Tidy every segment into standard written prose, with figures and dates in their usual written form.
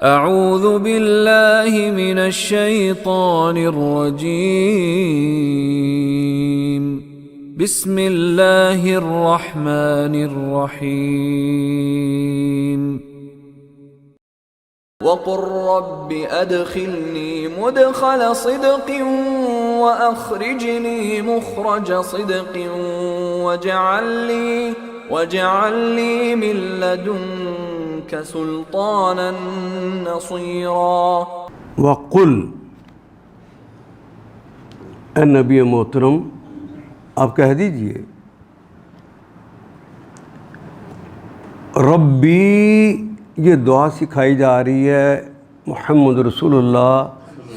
اعوذ باللہ من الشیطان الرجیم بسم اللہ الرحمن الرحیم وقل رب ادخلنی مدخل صدق واخرجنی مخرج صدق واجعل لی من لدنک سلطانا نصیرا۔ وقل، اے نبی محترم آپ کہہ دیجئے ربی، یہ دعا سکھائی جا رہی ہے محمد رسول اللہ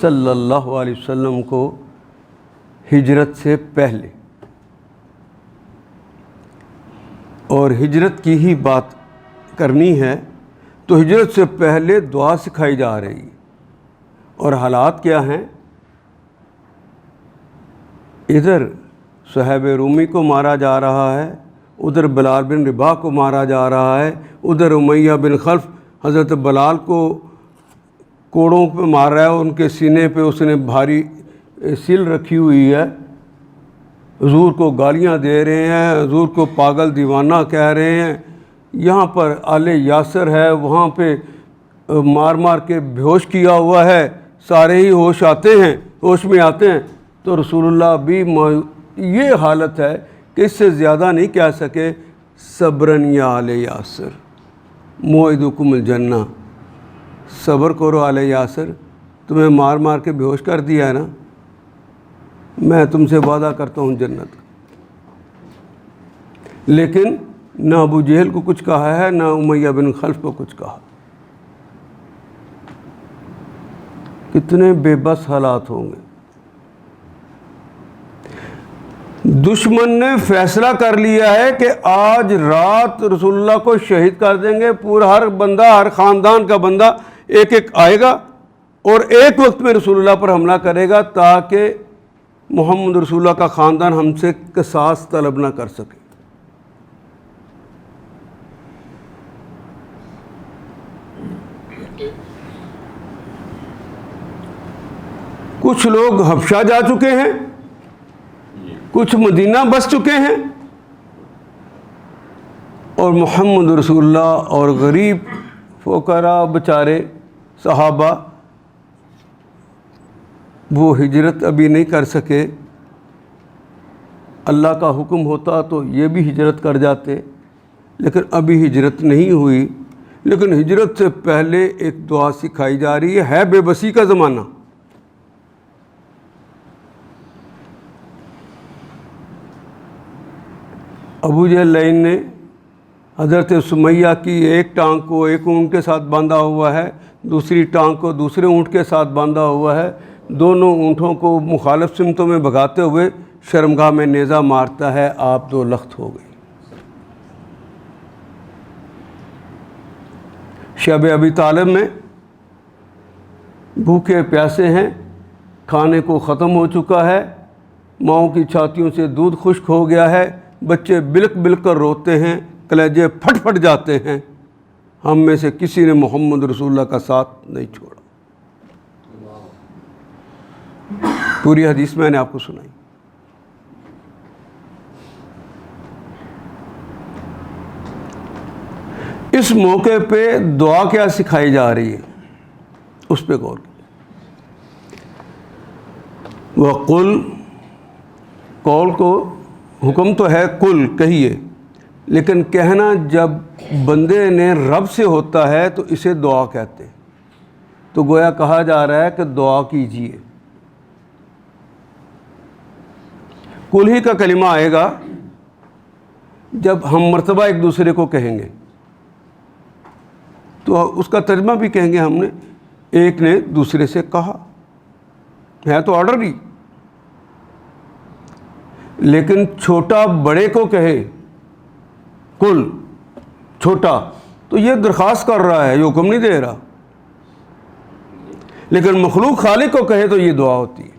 صلی اللہ علیہ وسلم کو ہجرت سے پہلے، اور ہجرت کی ہی بات کرنی ہے تو ہجرت سے پہلے دعا سکھائی جا رہی ہے۔ اور حالات کیا ہیں؟ ادھر صہیب رومی کو مارا جا رہا ہے، ادھر بلال بن رباح کو مارا جا رہا ہے، ادھر امیہ بن خلف حضرت بلال کو کوڑوں پہ مار رہا ہے، ان کے سینے پہ اس نے بھاری سیل رکھی ہوئی ہے، حضور کو گالیاں دے رہے ہیں، حضور کو پاگل دیوانہ کہہ رہے ہیں۔ یہاں پر آل یاسر ہے، وہاں پہ مار مار کے بیہوش کیا ہوا ہے، سارے ہی ہوش میں آتے ہیں تو رسول اللہ بھی یہ حالت ہے کہ اس سے زیادہ نہیں کہہ سکے صبرن یا آل یاسر موعدکم الجنہ، صبر کرو آل یاسر، تمہیں مار مار کے بیہوش کر دیا ہے نا، میں تم سے وعدہ کرتا ہوں جنت کا۔ لیکن نہ ابو جہل کو کچھ کہا ہے، نہ امیہ بن خلف کو کچھ کہا۔ کتنے بے بس حالات ہوں گے۔ دشمن نے فیصلہ کر لیا ہے کہ آج رات رسول اللہ کو شہید کر دیں گے، پورا ہر بندہ، ہر خاندان کا بندہ ایک ایک آئے گا اور ایک وقت میں رسول اللہ پر حملہ کرے گا تاکہ محمد رسول اللہ کا خاندان ہم سے قصاص طلب نہ کر سکے۔ کچھ لوگ حبشہ جا چکے ہیں، کچھ مدینہ بس چکے ہیں، اور محمد رسول اللہ اور غریب فقراء بیچارے صحابہ وہ ہجرت ابھی نہیں کر سکے۔ اللہ کا حکم ہوتا تو یہ بھی ہجرت کر جاتے، لیکن ابھی ہجرت نہیں ہوئی۔ لیکن ہجرت سے پہلے ایک دعا سکھائی جا رہی ہے بے بسی کا زمانہ۔ ابو جہل لعین نے حضرت سمیہ کی ایک ٹانگ کو ایک اونٹ کے ساتھ باندھا ہوا ہے، دوسری ٹانگ کو دوسرے اونٹ کے ساتھ باندھا ہوا ہے، دونوں اونٹوں کو مخالف سمتوں میں بھگاتے ہوئے شرمگاہ میں نیزہ مارتا ہے، آپ دو لخت ہو گئی۔ شب ابی طالب میں بھوکے پیاسے ہیں، کھانے کو ختم ہو چکا ہے، ماؤں کی چھاتیوں سے دودھ خشک ہو گیا ہے، بچے بلک بلک کر روتے ہیں، کلیجے پھٹ پھٹ جاتے ہیں۔ ہم میں سے کسی نے محمد رسول اللہ کا ساتھ نہیں چھوڑا۔ پوری حدیث میں نے آپ کو سنائی۔ اس موقع پہ دعا کیا سکھائی جا رہی ہے اس پہ غور کریں۔ وقل، قول کو حکم تو ہے کل کہیے، لیکن کہنا جب بندے نے رب سے ہوتا ہے تو اسے دعا کہتے ہیں، تو گویا کہا جا رہا ہے کہ دعا کیجیے۔ کل ہی کا کلمہ آئے گا جب ہم مرتبہ ایک دوسرے کو کہیں گے، تو اس کا ترجمہ بھی کہیں گے ہم نے ایک نے دوسرے سے کہا، ہے تو آرڈر ہی۔ لیکن چھوٹا بڑے کو کہے کل چھوٹا، تو یہ درخواست کر رہا ہے، یہ حکم نہیں دے رہا۔ لیکن مخلوق خالق کو کہے تو یہ دعا ہوتی ہے۔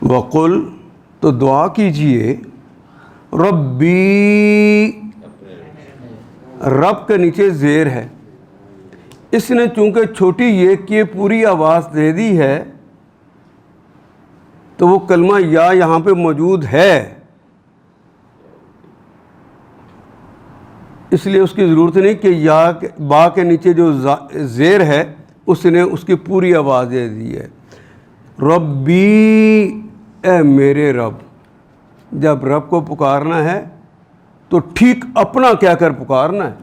وقل، تو دعا کیجئے ربی، رب کے نیچے زیر ہے. اس نے چونکہ چھوٹی یہ کی پوری آواز دے دی ہے تو وہ کلمہ یا یہاں پہ موجود ہے، اس لیے اس کی ضرورت نہیں کہ یا با کے نیچے جو زیر ہے اس نے اس کی پوری آواز دے دی ہے. ربی، اے میرے رب. جب رب کو پکارنا ہے تو ٹھیک اپنا کہہ کر پکارنا ہے،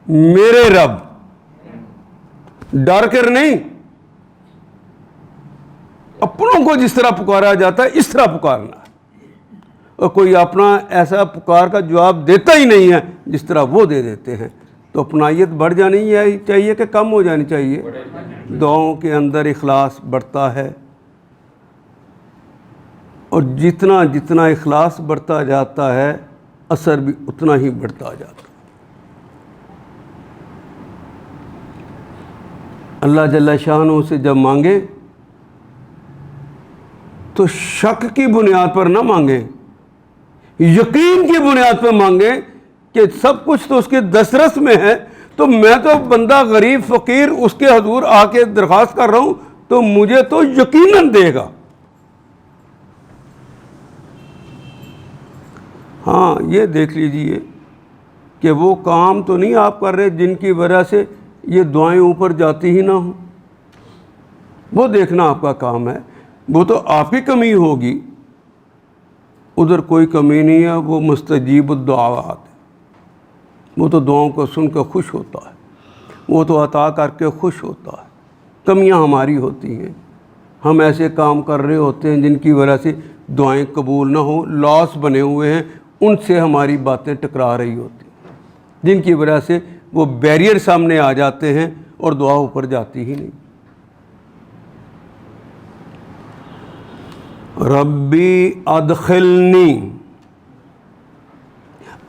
میرے رب، ڈر کر نہیں. اپنوں کو جس طرح پکارا جاتا ہے اس طرح پکارنا ہے، اور کوئی اپنا ایسا پکار کا جواب دیتا ہی نہیں ہے جس طرح وہ دے دیتے ہیں. تو اپنائیت بڑھ جانی چاہیے کہ کم ہو جانی چاہیے؟ دعاؤں کے اندر اخلاص بڑھتا ہے، اور جتنا جتنا اخلاص بڑھتا جاتا ہے اثر بھی اتنا ہی بڑھتا جاتا ہے. اللہ جل شانہ سے جب مانگے تو شک کی بنیاد پر نہ مانگیں، یقین کی بنیاد پر مانگیں کہ سب کچھ تو اس کے دسترس میں ہے، تو میں تو بندہ غریب فقیر اس کے حضور آ کے درخواست کر رہا ہوں تو مجھے تو یقیناً دے گا. ہاں یہ دیکھ لیجئے کہ وہ کام تو نہیں آپ کر رہے جن کی وجہ سے یہ دعائیں اوپر جاتی ہی نہ ہوں. وہ دیکھنا آپ کا کام ہے، وہ تو آپ کی کمی ہوگی، ادھر کوئی کمی نہیں ہے. وہ مستجیب الدعوات ہے، وہ تو دعاؤں کو سن کے خوش ہوتا ہے، وہ تو عطا کر کے خوش ہوتا ہے. کمیاں ہماری ہوتی ہیں، ہم ایسے کام کر رہے ہوتے ہیں جن کی وجہ سے دعائیں قبول نہ ہوں، لاس بنے ہوئے ہیں، ان سے ہماری باتیں ٹکرا رہی ہوتی ہیں، جن کی وجہ سے وہ بیریئر سامنے آ جاتے ہیں اور دعا اوپر جاتی ہی نہیں. ربی ادخلنی،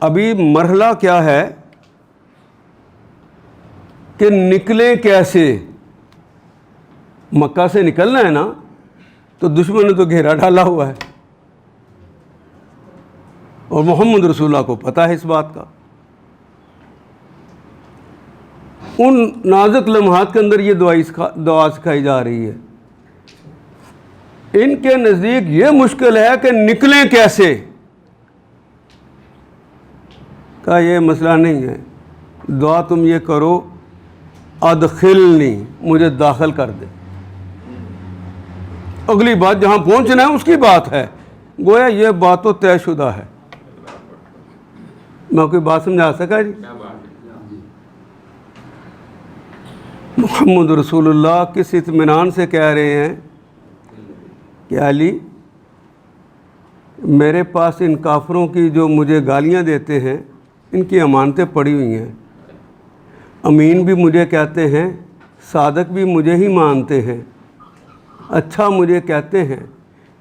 ابھی مرحلہ کیا ہے کہ نکلیں کیسے؟ مکہ سے نکلنا ہے نا، تو دشمن نے تو گھیرا ڈالا ہوا ہے، اور محمد رسول اللہ کو پتہ ہے اس بات کا. ان نازک لمحات کے اندر یہ دعا سکھائی جا رہی ہے. ان کے نزدیک یہ مشکل ہے کہ نکلیں کیسے. کہا یہ مسئلہ نہیں ہے، دعا تم یہ کرو ادخلنی، مجھے داخل کر دے. اگلی بات جہاں پہنچنا ہے اس کی بات ہے، گویا یہ بات تو طے شدہ ہے. میں کوئی بات سمجھا سکا جی؟ محمد رسول اللہ کس اطمینان سے کہہ رہے ہیں کہ علی، میرے پاس ان کافروں کی جو مجھے گالیاں دیتے ہیں ان کی امانتیں پڑی ہوئی ہیں، امین بھی مجھے کہتے ہیں، صادق بھی مجھے ہی مانتے ہیں، اچھا مجھے کہتے ہیں،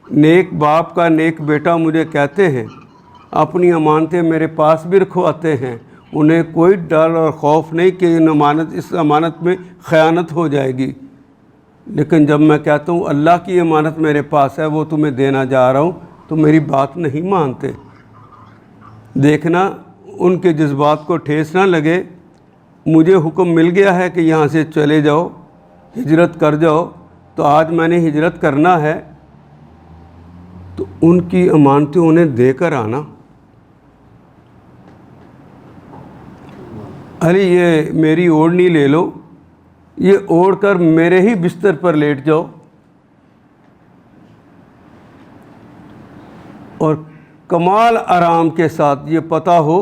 نیک باپ کا نیک بیٹا مجھے کہتے ہیں، اپنی امانتیں میرے پاس بھی رکھواتے ہیں. انہیں کوئی ڈر اور خوف نہیں کہ اس امانت میں خیانت ہو جائے گی. لیکن جب میں کہتا ہوں اللہ کی امانت میرے پاس ہے، وہ تمہیں دینا جا رہا ہوں، تو میری بات نہیں مانتے. دیکھنا ان کے جذبات کو ٹھیس نہ لگے. مجھے حکم مل گیا ہے کہ یہاں سے چلے جاؤ، ہجرت کر جاؤ، تو آج میں نے ہجرت کرنا ہے، تو ان کی امانتیں انہیں دے کر آنا. علی یہ میری اوڑھنی لے لو، یہ اوڑھ کر میرے ہی بستر پر لیٹ جاؤ، اور کمال آرام کے ساتھ یہ پتہ ہو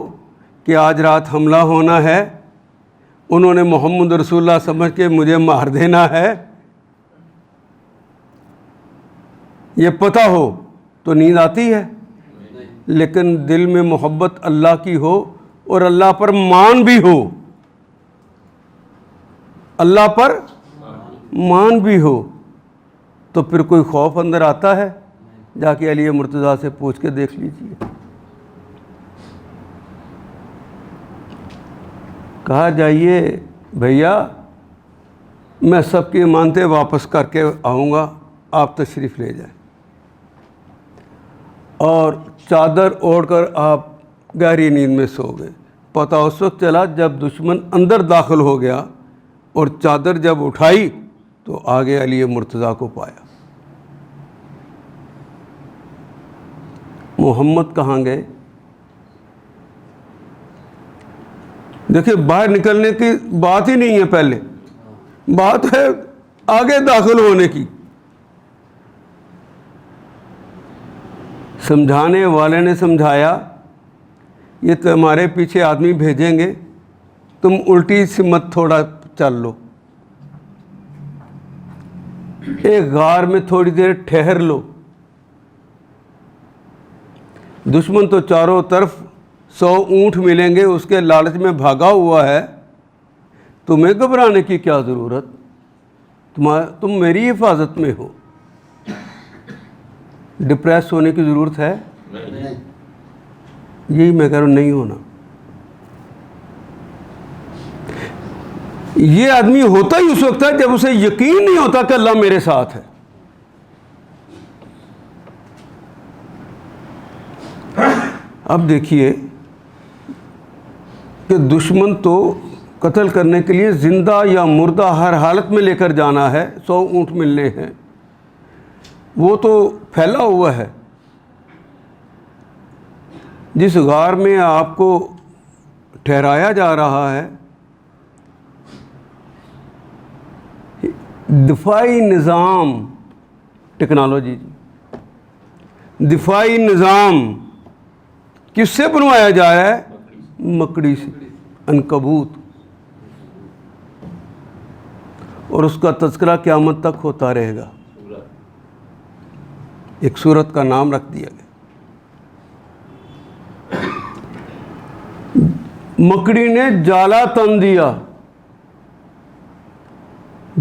کہ آج رات حملہ ہونا ہے، انہوں نے محمد رسول اللہ سمجھ کے مجھے مار دینا ہے، یہ پتہ ہو تو نیند آتی ہے. لیکن دل میں محبت اللہ کی ہو اور اللہ پر مان بھی ہو، اللہ پر مان بھی ہو، تو پھر کوئی خوف اندر آتا ہے؟ جا کے علی مرتضیٰ سے پوچھ کے دیکھ لیجیے. کہا جائیے بھیا میں سب کی امانتیں واپس کر کے آؤں گا، آپ تشریف لے جائیں. اور چادر اوڑھ کر آپ گہری نیند میں سو گئے. پتہ اس وقت چلا جب دشمن اندر داخل ہو گیا اور چادر جب اٹھائی تو آگے علی مرتضیٰ کو پایا۔ محمد کہاں گئے؟ دیکھیں باہر نکلنے کی بات ہی نہیں ہے، پہلے بات ہے آگے داخل ہونے کی۔ سمجھانے والے نے سمجھایا یہ تمہارے پیچھے آدمی بھیجیں گے، تم الٹی سمت تھوڑا چل لو، ایک غار میں تھوڑی دیر ٹھہر لو، دشمن تو چاروں طرف 100 اونٹ ملیں گے، اس کے لالچ میں بھاگا ہوا ہے، تمہیں گھبرانے کی کیا ضرورت، تم میری حفاظت میں ہو، ڈپریس ہونے کی ضرورت ہے؟ یہی میں کہہ رہا ہوں، نہیں ہونا۔ یہ آدمی ہوتا ہی اس وقت ہے جب اسے یقین نہیں ہوتا کہ اللہ میرے ساتھ ہے۔ اب دیکھیے کہ دشمن تو قتل کرنے کے لیے زندہ یا مردہ ہر حالت میں لے کر جانا ہے، 100 اونٹ ملنے ہیں، وہ تو پھیلا ہوا ہے۔ جس غار میں آپ کو ٹھہرایا جا رہا ہے، دفاعی نظام، ٹیکنالوجی، دفاعی نظام کس سے بنوایا جا رہا ہے؟ مکڑی سے، عنکبوت، اور اس کا تذکرہ قیامت تک ہوتا رہے گا۔ ایک سورت کا نام رکھ دیا گیا۔ مکڑی نے جالا تن دیا،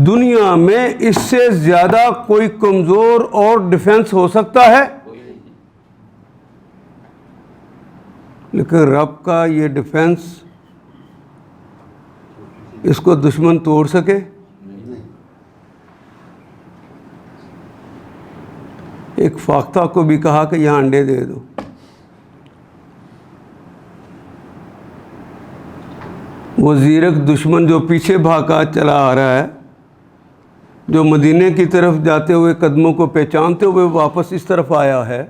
دنیا میں اس سے زیادہ کوئی کمزور اور ڈیفنس ہو سکتا ہے؟ لیکن رب کا یہ ڈیفنس، اس کو دشمن توڑ سکے؟ ایک فاختہ کو بھی کہا کہ یہاں انڈے دے دو، وہ زیرک دشمن جو پیچھے بھاگا چلا آ رہا ہے، جو مدینے کی طرف جاتے ہوئے قدموں کو پہچانتے ہوئے واپس اس طرف آیا ہے،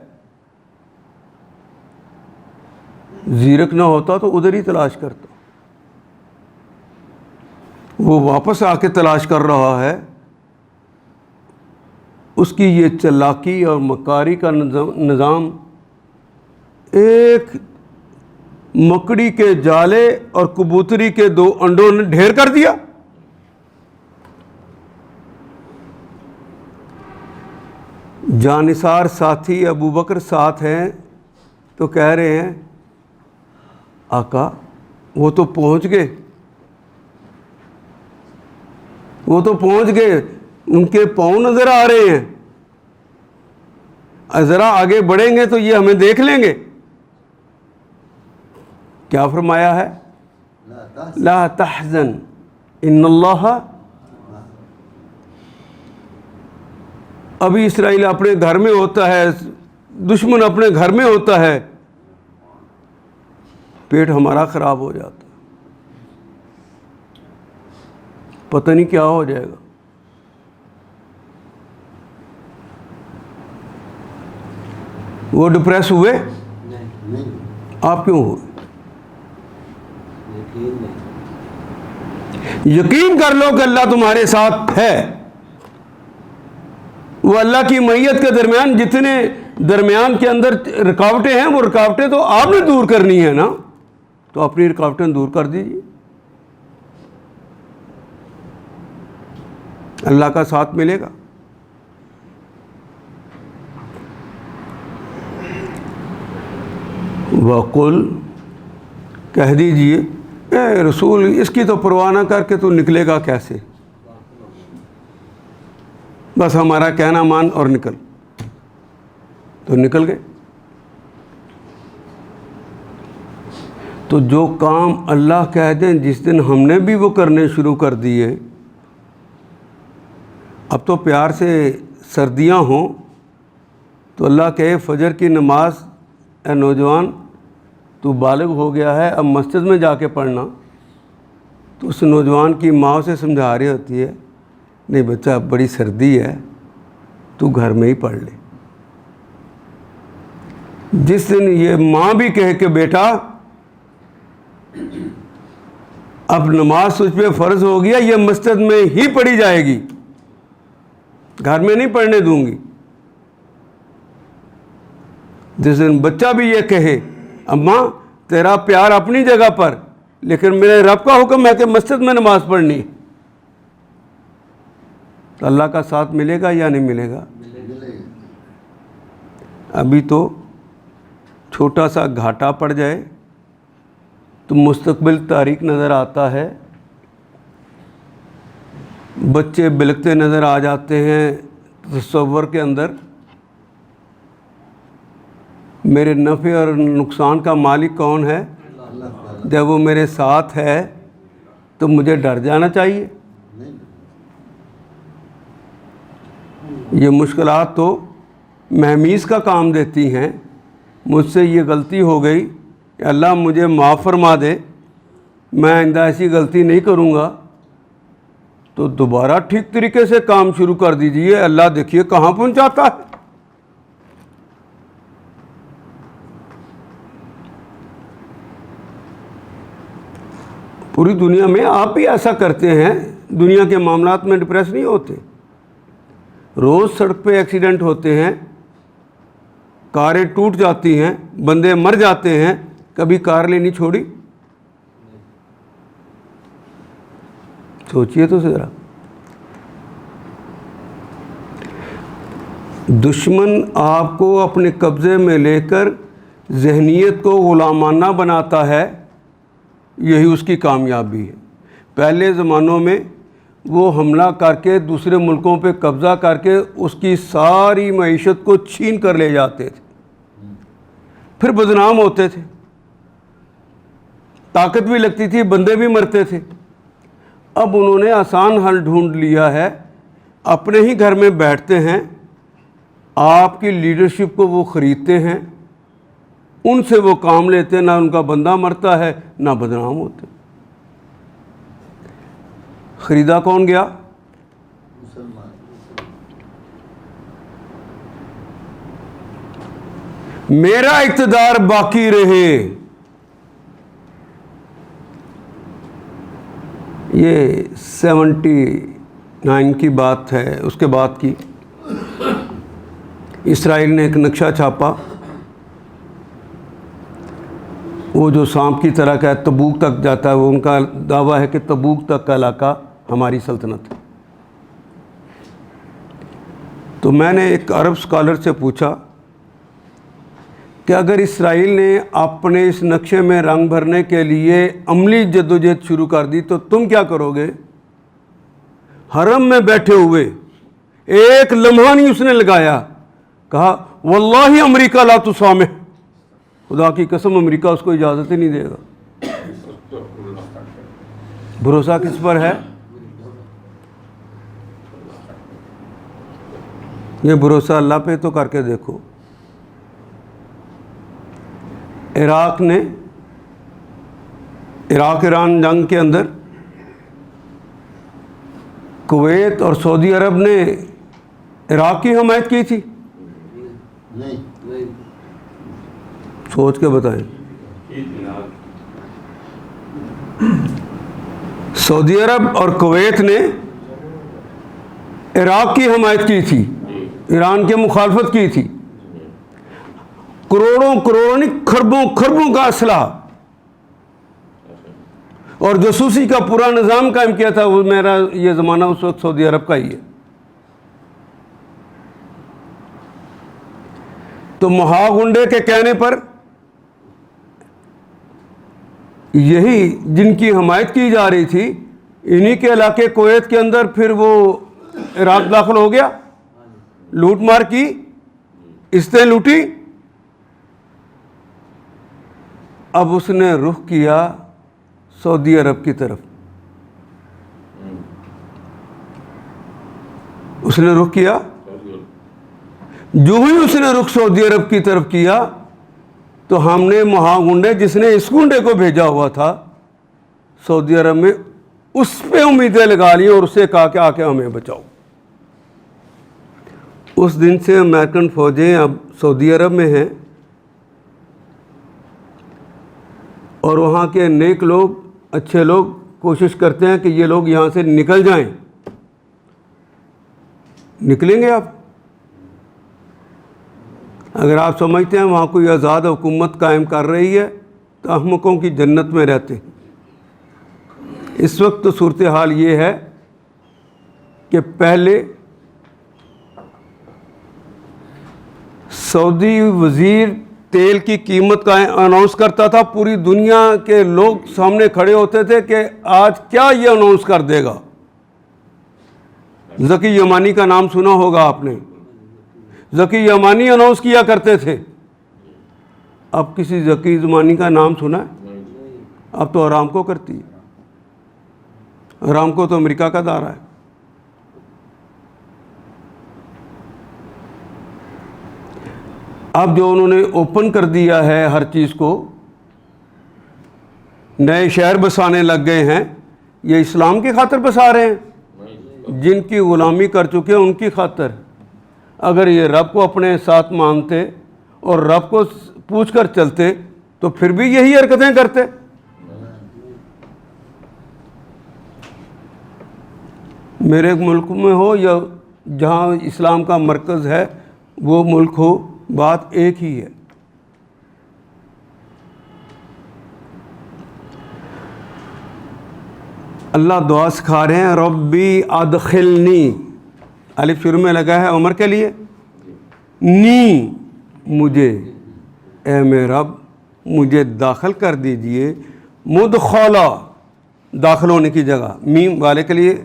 زیرک نہ ہوتا تو ادھر ہی تلاش کرتا، وہ واپس آ کے تلاش کر رہا ہے۔ اس کی یہ چلاکی اور مکاری کا نظام ایک مکڑی کے جالے اور کبوتری کے 2 انڈوں نے ڈھیر کر دیا۔ جانثار ساتھی ابو بکر ساتھ ہیں تو کہہ رہے ہیں آقا وہ تو پہنچ گئے، وہ تو پہنچ گئے، ان کے پاؤں نظر آ رہے ہیں، ذرا آگے بڑھیں گے تو یہ ہمیں دیکھ لیں گے۔ کیا فرمایا ہے؟ لا تحزن ان اللہ، ابھی اسرائیل اپنے گھر میں ہوتا ہے، دشمن اپنے گھر میں ہوتا ہے، پیٹ ہمارا خراب ہو جاتا ہے، پتہ نہیں کیا ہو جائے گا۔ وہ ڈپریس ہوئے؟ آپ کیوں ہوئے؟ یقین کر لو کہ اللہ تمہارے ساتھ ہے۔ وہ اللہ کی معیت کے درمیان جتنے درمیان کے اندر رکاوٹیں ہیں، وہ رکاوٹیں تو آپ نے دور کرنی ہے نا، تو اپنی رکاوٹیں دور کر دیجیے، اللہ کا ساتھ ملے گا۔ وَقُلْ، کہہ دیجئے اے رسول اس کی تو پرواہ نہ کر کے تو نکلے گا کیسے، بس ہمارا کہنا مان اور نکل، تو نکل گئے۔ تو جو کام اللہ کہہ دیں جس دن ہم نے بھی وہ کرنے شروع کر دیے، اب تو پیار سے سردیاں ہوں تو اللہ کہے فجر کی نماز اے نوجوان تو بالغ ہو گیا ہے، اب مسجد میں جا کے پڑھنا. تو اس نوجوان کی ماں اسے سمجھا رہی ہوتی ہے نہیں بچہ بڑی سردی ہے تو گھر میں ہی پڑھ لے. جس دن یہ ماں بھی کہے کہ بیٹا اب نماز تجھ پہ فرض ہو گیا، یہ مسجد میں ہی پڑھی جائے گی، گھر میں نہیں پڑھنے دوں گی. جس دن بچہ بھی یہ کہے اماں تیرا پیار اپنی جگہ پر لیکن میرے رب کا حکم ہے کہ مسجد میں نماز پڑھنی، تو اللہ کا ساتھ ملے گا یا نہیں ملے گا؟ ابھی تو چھوٹا سا گھاٹا پڑ جائے تو مستقبل تاریک نظر آتا ہے، بچے بلکتے نظر آ جاتے ہیں تصور کے اندر. میرے نفع اور نقصان کا مالک کون ہے؟ جب وہ میرے ساتھ ہے تو مجھے ڈر جانا چاہیے. یہ مشکلات تو مہمیز کا کام دیتی ہیں. مجھ سے یہ غلطی ہو گئی کہ اللہ مجھے معاف فرما دے، میں آئندہ ایسی غلطی نہیں کروں گا. تو دوبارہ ٹھیک طریقے سے کام شروع کر دیجئے، اللہ دیکھیے کہاں پہنچاتا ہے. پوری دنیا میں آپ بھی ایسا کرتے ہیں، دنیا کے معاملات میں ڈپریس نہیں ہوتے. روز سڑک پہ ایکسیڈنٹ ہوتے ہیں، کاریں ٹوٹ جاتی ہیں، بندے مر جاتے ہیں، کبھی کار لینی چھوڑی؟ سوچئے تو ذرا. دشمن آپ کو اپنے قبضے میں لے کر ذہنیت کو غلامانہ بناتا ہے، یہی اس کی کامیابی ہے. پہلے زمانوں میں وہ حملہ کر کے دوسرے ملکوں پہ قبضہ کر کے اس کی ساری معیشت کو چھین کر لے جاتے تھے، پھر بدنام ہوتے تھے، طاقت بھی لگتی تھی، بندے بھی مرتے تھے. اب انہوں نے آسان حل ڈھونڈ لیا ہے، اپنے ہی گھر میں بیٹھتے ہیں، آپ کی لیڈرشپ کو وہ خریدتے ہیں، ان سے وہ کام لیتے ہیں، نہ ان کا بندہ مرتا ہے نہ بدنام ہوتے. خریدا کون گیا؟ میرا اقتدار باقی رہے. یہ 79 کی بات ہے، اس کے بعد کی. اسرائیل نے ایک نقشہ چھاپا، وہ جو سانپ کی طرح کا ہے، تبوک تک جاتا ہے. وہ ان کا دعویٰ ہے کہ تبوک تک کا علاقہ ہماری سلطنت ہے. تو میں نے ایک عرب اسکالر سے پوچھا کہ اگر اسرائیل نے اپنے اس نقشے میں رنگ بھرنے کے لیے عملی جدوجہد شروع کر دی تو تم کیا کرو گے؟ حرم میں بیٹھے ہوئے ایک لمحہ نہیں اس نے لگایا، کہا واللہ امریکہ لا تسامح، خدا کی قسم امریکہ اس کو اجازت ہی نہیں دے گا. بھروسہ کس پر ہے؟ یہ بھروسہ اللہ پہ تو کر کے دیکھو. عراق ایران جنگ کے اندر کویت اور سعودی عرب نے عراق کی حمایت کی تھی؟ سوچ کے بتائیں. سعودی عرب اور کویت نے عراق کی حمایت کی تھی، ایران کی مخالفت کی تھی. کروڑوں نہیں خربوں کا اسلحہ اور جاسوسی کا پورا نظام قائم کیا تھا. وہ میرا یہ زمانہ اس وقت سعودی عرب کا ہی ہے. تو مہاگنڈے کے کہنے پر یہی جن کی حمایت کی جا رہی تھی، انہی کے علاقے کویت کے اندر پھر وہ عراق داخل ہو گیا، لوٹ مار کی، استیں لوٹی. اب اس نے رخ کیا سعودی عرب کی طرف. اس نے رخ کیا، جو ہی اس نے رخ سعودی عرب کی طرف کیا تو ہم نے مہاگنڈے جس نے اس گنڈے کو بھیجا ہوا تھا سعودی عرب میں اس پہ امیدیں لگا لی اور اس سے کہا کہ آ کے ہمیں بچاؤ. اس دن سے امریکن فوجیں اب سعودی عرب میں ہیں اور وہاں کے نیک لوگ اچھے لوگ کوشش کرتے ہیں کہ یہ لوگ یہاں سے نکل جائیں. نکلیں گے آپ؟ اگر آپ سمجھتے ہیں وہاں کوئی آزاد حکومت قائم کر رہی ہے تو احمقوں کی جنت میں رہتے ہیں. اس وقت تو صورتحال یہ ہے کہ پہلے سعودی وزیر تیل کی قیمت کا اناؤنس کرتا تھا, پوری دنیا کے لوگ سامنے کھڑے ہوتے تھے کہ آج کیا یہ اناؤنس کر دے گا. ذکی یمانی کا نام سنا ہوگا آپ نے, ذکی یمانی اناؤنس کیا کرتے تھے. اب کسی ذکی یمانی کا نام سنا ہے؟ اب تو ارامکو کرتی ہے. ارامکو تو امریکہ کا دارہ ہے. اب جو انہوں نے اوپن کر دیا ہے ہر چیز کو, نئے شہر بسانے لگ گئے ہیں, یہ اسلام کی خاطر بسا رہے ہیں. جن کی غلامی کر چکے ہیں ان کی خاطر. اگر یہ رب کو اپنے ساتھ مانتے اور رب کو پوچھ کر چلتے تو پھر بھی یہی حرکتیں کرتے. میرے ملک میں ہو یا جہاں اسلام کا مرکز ہے وہ ملک ہو, بات ایک ہی ہے. اللہ دعا سکھا رہے ہیں, ربی ادخلنی, الف شروع میں لگا ہے عمر کے لیے, نی مجھے, اے میرے رب مجھے داخل کر دیجئے, مدخلا داخل ہونے کی جگہ, میم والے کے لیے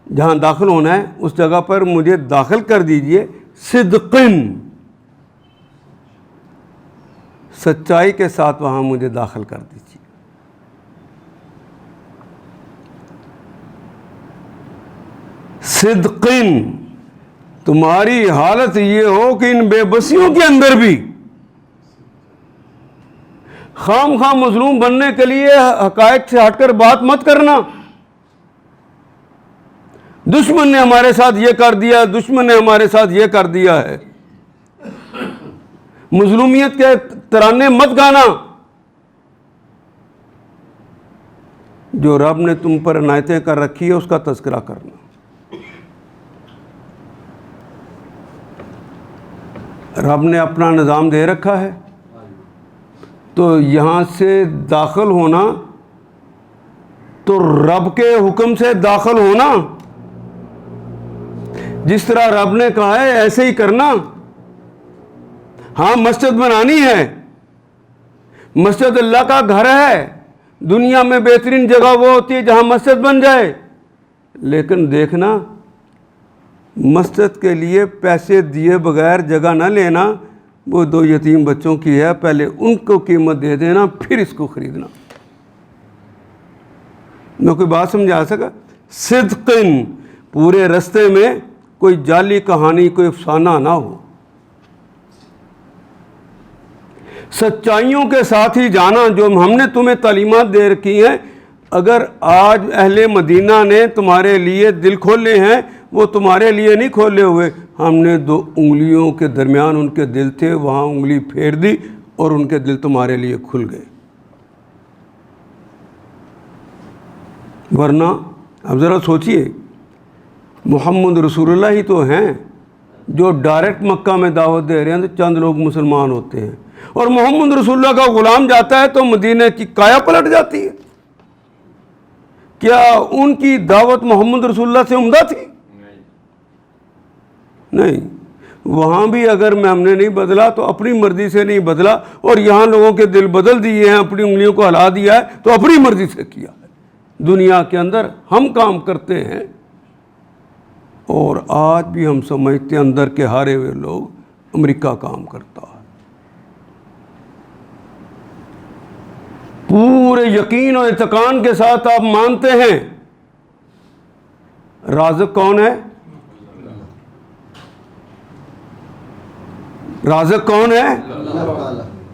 جہاں داخل ہونا ہے اس جگہ پر مجھے داخل کر دیجئے, صدقن سچائی کے ساتھ وہاں مجھے داخل کر دیجیے. صدقن, تمہاری حالت یہ ہو کہ ان بے بسیوں کے اندر بھی خام خواہ مظلوم بننے کے لیے حقائق سے ہٹ کر بات مت کرنا. دشمن نے ہمارے ساتھ یہ کر دیا, دشمن نے ہمارے ساتھ یہ کر دیا ہے, مظلومیت کے ترانے مت گانا. جو رب نے تم پر عنایتیں کر رکھی ہے اس کا تذکرہ کرنا. رب نے اپنا نظام دے رکھا ہے تو یہاں سے داخل ہونا تو رب کے حکم سے داخل ہونا, جس طرح رب نے کہا ہے ایسے ہی کرنا. ہاں مسجد بنانی ہے, مسجد اللہ کا گھر ہے, دنیا میں بہترین جگہ وہ ہوتی ہے جہاں مسجد بن جائے, لیکن دیکھنا مسجد کے لیے پیسے دیے بغیر جگہ نہ لینا. وہ 2 یتیم بچوں کی ہے, پہلے ان کو قیمت دے دینا پھر اس کو خریدنا. میں کوئی بات سمجھا سکا؟ صدقن, پورے رستے میں کوئی جعلی کہانی, کوئی افسانہ نہ ہو. سچائیوں کے ساتھ ہی جانا جو ہم نے تمہیں تعلیمات دے رکھی ہیں. اگر آج اہل مدینہ نے تمہارے لیے دل کھولے ہیں, وہ تمہارے لیے نہیں کھولے ہوئے. ہم نے 2 انگلیوں کے درمیان ان کے دل تھے, وہاں انگلی پھیر دی اور ان کے دل تمہارے لیے کھل گئے. ورنہ اب ذرا سوچئے, محمد رسول اللہ ہی تو ہیں جو ڈائریکٹ مکہ میں دعوت دے رہے ہیں تو چند لوگ مسلمان ہوتے ہیں, اور محمد رسول اللہ کا غلام جاتا ہے تو مدینہ کی کایا پلٹ جاتی ہے. کیا ان کی دعوت محمد رسول اللہ سے عمدہ تھی؟ نہیں. وہاں بھی اگر ہم نے نہیں بدلا تو اپنی مرضی سے نہیں بدلا, اور یہاں لوگوں کے دل بدل دیے ہیں, اپنی انگلیوں کو ہلا دیا ہے تو اپنی مرضی سے کیا ہے. دنیا کے اندر ہم کام کرتے ہیں اور آج بھی ہم سمجھتے ہیں اندر کے ہارے ہوئے لوگ امریکہ کام کرتا ہے. پورے یقین اور اطمینان کے ساتھ آپ مانتے ہیں رازق کون ہے؟ رازق کون ہے؟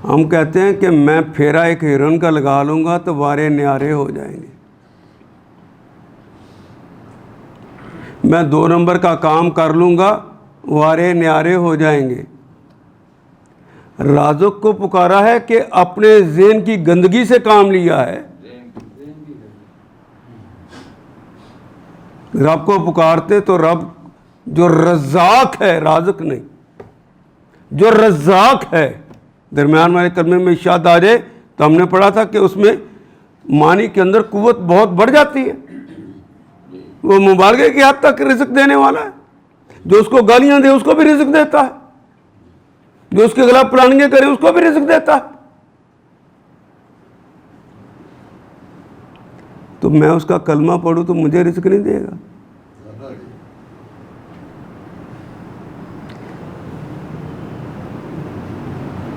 ہم کہتے ہیں کہ میں پھیرا ایک ہرن کا لگا لوں گا تو وارے نیارے ہو جائیں گے، میں 2 نمبر کا کام کر لوں گا وارے نیارے ہو جائیں گے۔ رازق کو پکارا ہے کہ اپنے ذہن کی گندگی سے کام لیا ہے۔ رب کو پکارتے تو رب جو رزاق ہے، رازق نہیں، جو رزاق ہے، درمیان والے کلمے میں ارشاد آ جائے تو ہم نے پڑھا تھا کہ اس میں معنی کے اندر قوت بہت بڑھ جاتی ہے، وہ مبالغے کی حد تک رزق دینے والا ہے، جو اس کو گالیاں دے اس کو بھی رزق دیتا ہے، جو اس کے خلاف پلاننگیں کرے اس کو بھی رزق دیتا ہے۔ تو میں اس کا کلمہ پڑھوں تو مجھے رزق نہیں دے گا؟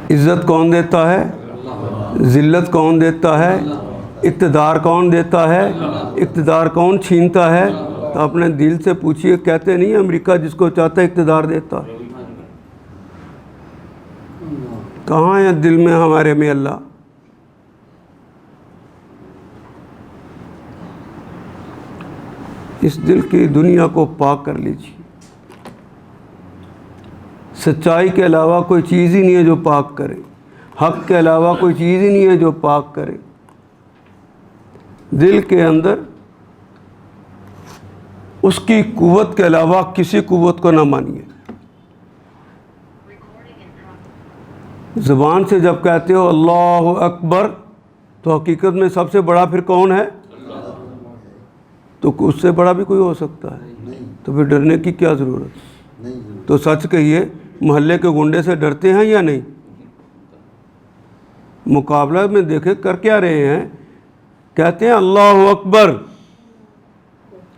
عزت کون دیتا ہے؟ ذلت کون دیتا ہے؟ اقتدار کون دیتا ہے؟ اقتدار کون چھینتا ہے؟ تو اپنے دل سے پوچھئے، کہتے نہیں امریکہ جس کو چاہتا ہے اقتدار دیتا ہے؟ کہاں ہے دل میں ہمارے میں اللہ؟ اس دل کی دنیا کو پاک کر لیجیے، سچائی کے علاوہ کوئی چیز ہی نہیں ہے جو پاک کرے، حق کے علاوہ کوئی چیز ہی نہیں ہے جو پاک کرے۔ دل کے اندر اس کی قوت کے علاوہ کسی قوت کو نہ مانیے۔ زبان سے جب کہتے ہو اللہ اکبر تو حقیقت میں سب سے بڑا پھر کون ہے؟ تو اس سے بڑا بھی کوئی ہو سکتا ہے، تو پھر ڈرنے کی کیا ضرورت؟ تو سچ کہیے، محلے کے گنڈے سے ڈرتے ہیں یا نہیں؟ مقابلہ میں دیکھے کر کیا رہے ہیں، کہتے ہیں اللہ اکبر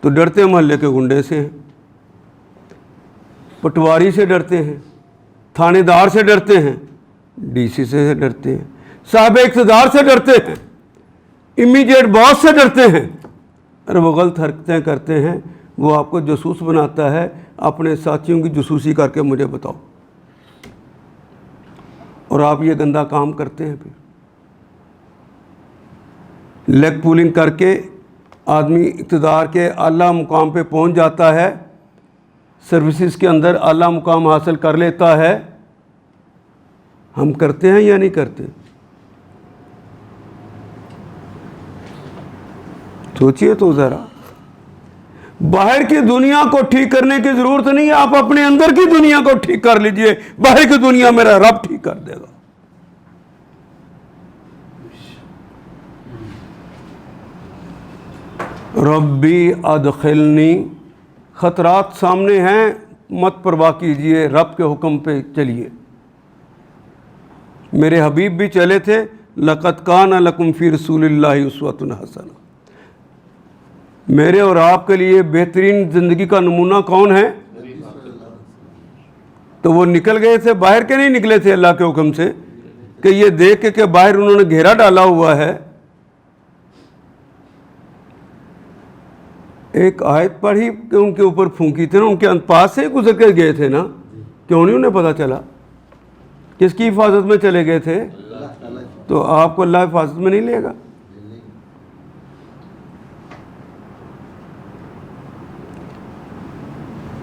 تو ڈرتے ہیں محلے کے گنڈے سے ہیں، پٹواری سے ڈرتے ہیں، تھانے دار سے ڈرتے ہیں، ڈی سی سے ڈرتے ہیں، صاحب اقتدار سے ڈرتے ہیں، امیڈیٹ باس سے ڈرتے ہیں۔ اور وہ غلط حرکتیں کرتے ہیں، وہ آپ کو جاسوس بناتا ہے، اپنے ساتھیوں کی جاسوسی کر کے مجھے بتاؤ، اور آپ یہ گندا کام کرتے ہیں۔ پھر لیگ پولنگ کر کے آدمی اقتدار کے اعلیٰ مقام پہ پہنچ جاتا ہے، سروسز کے اندر اعلیٰ مقام حاصل کر لیتا ہے۔ ہم کرتے ہیں یا نہیں کرتے؟ سوچئے تو ذرا۔ باہر کی دنیا کو ٹھیک کرنے کی ضرورت نہیں ہے، آپ اپنے اندر کی دنیا کو ٹھیک کر لیجئے، باہر کی دنیا میرا رب ٹھیک کر دے گا۔ ربی ادخلنی، خطرات سامنے ہیں، مت پرواہ کیجئے، رب کے حکم پہ چلیے۔ میرے حبیب بھی چلے تھے، لَقَدْ كَانَ لَكُمْ فِي رَسُولِ اللَّهِ أُسْوَةٌ حَسَنَةٌ۔ میرے اور آپ کے لیے بہترین زندگی کا نمونہ کون ہے؟ تو وہ نکل گئے تھے، باہر کے نہیں نکلے تھے اللہ کے حکم سے، کہ یہ دیکھ کے کہ باہر انہوں نے گھیرا ڈالا ہوا ہے۔ ایک آیت پڑھی کہ ان کے اوپر پھونکی تھی نا، ان کے پاس سے گزر کے گئے تھے نا، کیوں نہیں انہیں پتا چلا؟ کس کی حفاظت میں چلے گئے تھے؟ تو آپ کو اللہ حفاظت میں نہیں لے گا؟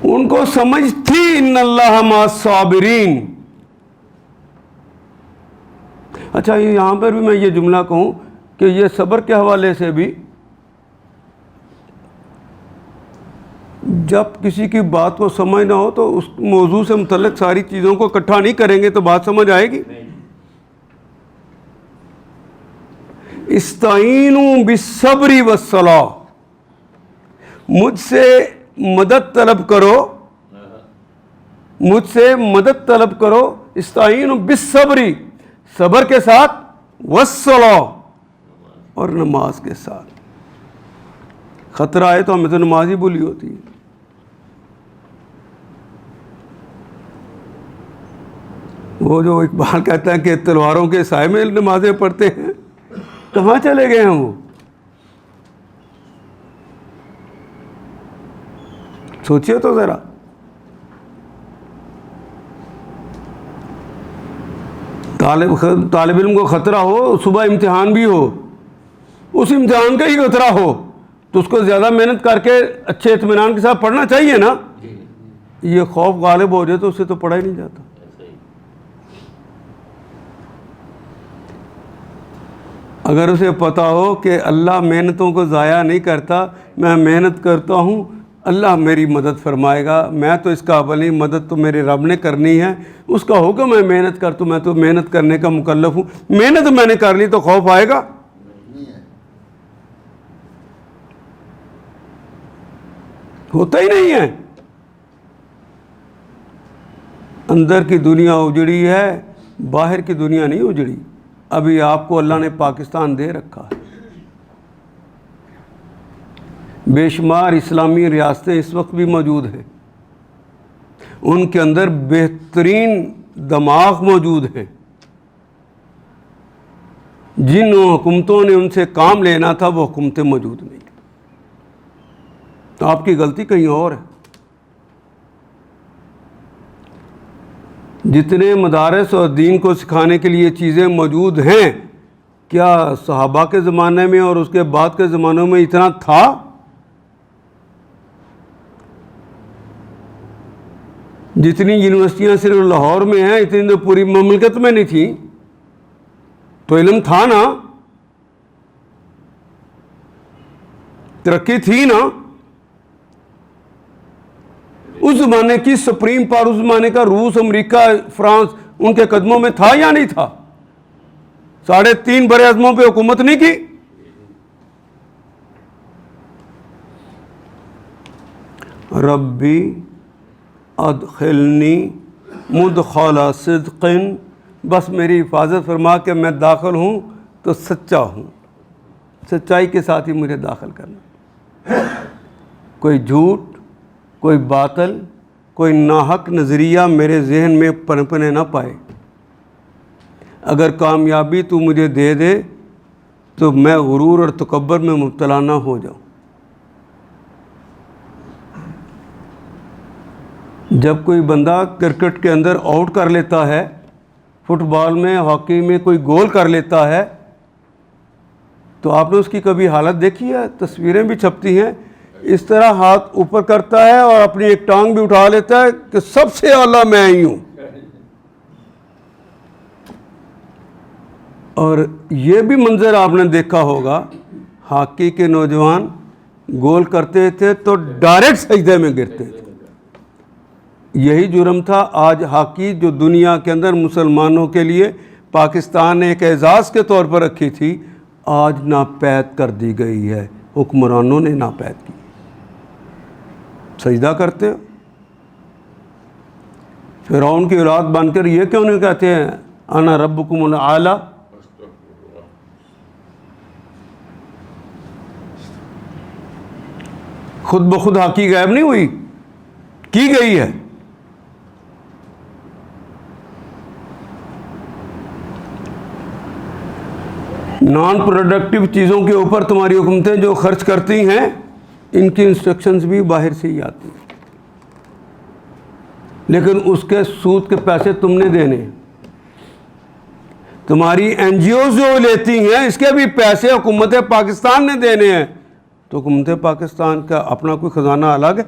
ان کو سمجھ تھی ان اللہ مع الصابرین۔ اچھا، یہاں پر بھی میں یہ جملہ کہوں کہ یہ صبر کے حوالے سے بھی، جب کسی کی بات کو سمجھ نہ ہو تو اس موضوع سے متعلق ساری چیزوں کو اکٹھا نہیں کریں گے تو بات سمجھ آئے گی؟ استعینوا بالصبر والصلاۃ، مجھ سے مدد طلب کرو، مجھ سے مدد طلب کرو، استعینوا بالصبر، صبر کے ساتھ، والصلاۃ، اور نماز کے ساتھ۔ خطرہ آئے تو ہمیں تو نماز ہی بھولی ہوتی ہے۔ وہ جو اقبال کہتا ہے کہ تلواروں کے سائے میں نمازیں پڑھتے ہیں، کہاں چلے گئے ہیں وہ؟ سوچئے تو ذرا۔ طالب علم کو خطرہ ہو، صبح امتحان بھی ہو، اس امتحان کا ہی خطرہ ہو تو اس کو زیادہ محنت کر کے اچھے اطمینان کے ساتھ پڑھنا چاہیے نا. یہ خوف غالب ہو جائے تو اس سے تو پڑھا ہی نہیں جاتا. اگر اسے پتہ ہو کہ اللہ محنتوں کو ضائع نہیں کرتا، میں محنت کرتا ہوں، اللہ میری مدد فرمائے گا، میں تو اس قابل نہیں، مدد تو میرے رب نے کرنی ہے، اس کا حکم ہے محنت کر، تو میں تو محنت کرنے کا مکلف ہوں، محنت میں نے کر لی تو خوف آئے گا؟ ہوتا ہی نہیں ہے. اندر کی دنیا اجڑی ہے، باہر کی دنیا نہیں اجڑی. ابھی آپ کو اللہ نے پاکستان دے رکھا ہے. بے شمار اسلامی ریاستیں اس وقت بھی موجود ہیں، ان کے اندر بہترین دماغ موجود ہیں. جن حکومتوں نے ان سے کام لینا تھا وہ حکومتیں موجود نہیں. تو آپ کی غلطی کہیں اور ہے. جتنے مدارس اور دین کو سکھانے کے لیے چیزیں موجود ہیں، کیا صحابہ کے زمانے میں اور اس کے بعد کے زمانوں میں اتنا تھا؟ جتنی یونیورسٹیاں صرف لاہور میں ہیں اتنی تو پوری مملکت میں نہیں تھیں. تو علم تھا نا، ترقی تھی نا. اس زمانے کی سپریم پاور، اس زمانے کا روس، امریکہ، فرانس ان کے قدموں میں تھا یا نہیں تھا؟ 3.5 بر اعظموں پہ حکومت نہیں کی. ربی ادخلنی مدخل صدق، بس میری حفاظت فرما کہ میں داخل ہوں تو سچا ہوں، سچائی کے ساتھ ہی مجھے داخل کرنا. کوئی جھوٹ، کوئی باطل، کوئی ناحق نظریہ میرے ذہن میں پنپنے نہ پائے. اگر کامیابی تو مجھے دے دے تو میں غرور اور تکبر میں مبتلا نہ ہو جاؤں. جب کوئی بندہ کرکٹ کے اندر آؤٹ کر لیتا ہے، فٹ بال میں، ہاکی میں کوئی گول کر لیتا ہے، تو آپ نے اس کی کبھی حالت دیکھی ہے؟ تصویریں بھی چھپتی ہیں. اس طرح ہاتھ اوپر کرتا ہے اور اپنی ایک ٹانگ بھی اٹھا لیتا ہے کہ سب سے اعلیٰ میں ہی ہوں. اور یہ بھی منظر آپ نے دیکھا ہوگا، ہاکی کے نوجوان گول کرتے تھے تو ڈائریکٹ سجدے میں گرتے تھے. یہی جرم تھا. آج ہاکی جو دنیا کے اندر مسلمانوں کے لیے پاکستان نے ایک اعزاز کے طور پر رکھی تھی، آج ناپید کر دی گئی ہے. حکمرانوں نے ناپید کی. سجدہ کرتے ہو. فرعون کی اولاد بن کر یہ کیوں نہیں کہتے ہیں انا ربکم الاعلی؟ خود بخود ہاکی غائب نہیں ہوئی، کی گئی ہے. نان پروڈکٹیو چیزوں کے اوپر تمہاری حکومتیں جو خرچ کرتی ہیں، ان کی انسٹرکشنز بھی باہر سے ہی آتی ہیں، لیکن اس کے سود کے پیسے تم نے دینے ہیں. تمہاری این جی اوز جو لیتی ہیں اس کے بھی پیسے حکومت پاکستان نے دینے ہیں. تو حکومت پاکستان کا اپنا کوئی خزانہ الگ ہے؟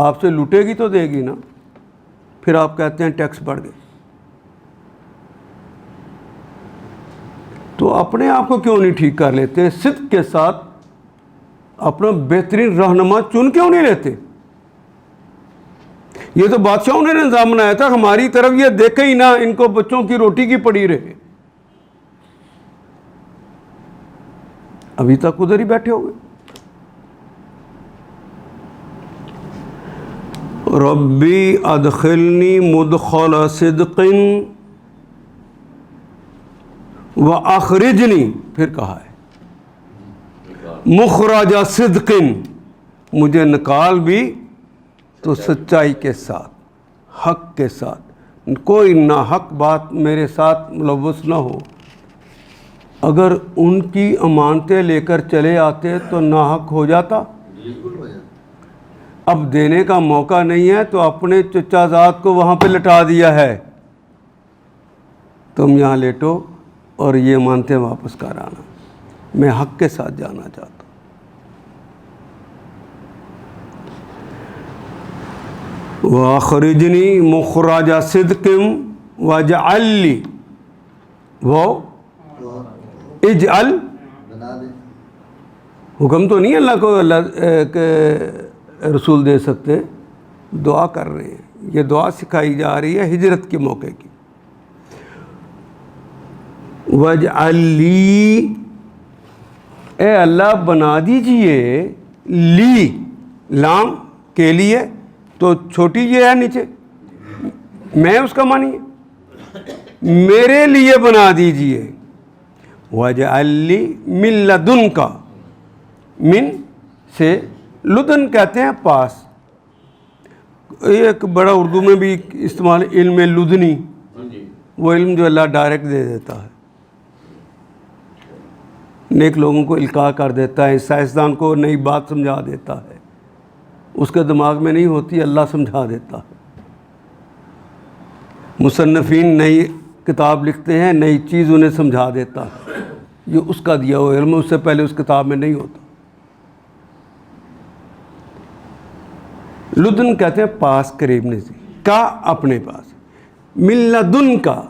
آپ سے لوٹے گی تو دے گی نا. پھر آپ کہتے ہیں ٹیکس بڑھ گئے. تو اپنے آپ کو کیوں نہیں ٹھیک کر لیتے؟ صدق کے ساتھ اپنا بہترین رہنما چن کیوں نہیں لیتے؟ یہ تو بادشاہوں نے نظام بنایا تھا، ہماری طرف یہ دیکھے ہی نہ، ان کو بچوں کی روٹی کی پڑی رہے. ابھی تک ادھر ہی بیٹھے ہوئے. ربی ادخلنی مدخل صدق واخرجنی، پھر کہا ہے مخرج صدق، مجھے نکال بھی تو سچائی کے ساتھ، حق کے ساتھ، کوئی ناحق بات میرے ساتھ ملوث نہ ہو. اگر ان کی امانتیں لے کر چلے آتے تو ناحق ہو جاتا. اب دینے کا موقع نہیں ہے تو اپنے چچا زاد کو وہاں پہ لٹا دیا ہے. تم یہاں لیٹو اور یہ مانتے واپس کر آنا، میں حق کے ساتھ جانا چاہتا ہوں۔ وَأَخْرِجْنِي مُخْرَجَ صِدْقٍ وَاجْعَلْ لِي، وہ اجعل حکم تو نہیں اللہ کو اللہ کے رسول دے سکتے، دعا کر رہے ہیں، یہ دعا سکھائی جا رہی ہے ہجرت کے موقع کی۔ وَاجْعَلْ لِي، اے اللہ بنا دیجئے، لی لام کے لیے تو چھوٹی یہ ہے نیچے، میں اس کا معنی ہے میرے لیے بنا دیجئے۔ وَاجْعَلْ لِي مِن لَدُنْکَ، من سے لدن کہتے ہیں پاس، ایک بڑا اردو میں بھی استعمال علم لدنی، وہ علم جو اللہ ڈائریکٹ دے دیتا ہے، نیک لوگوں کو القاء کر دیتا ہے، سائنسدان کو نئی بات سمجھا دیتا ہے، اس کے دماغ میں نہیں ہوتی، اللہ سمجھا دیتا ہے۔ مصنفین نئی کتاب لکھتے ہیں، نئی چیز انہیں سمجھا دیتا ہے، یہ اس کا دیا ہوا علم، اس سے پہلے اس کتاب میں نہیں ہوتا۔ لدن کہتے ہیں پاس، قریب، نزدیک، کا اپنے پاس، من لدن کا،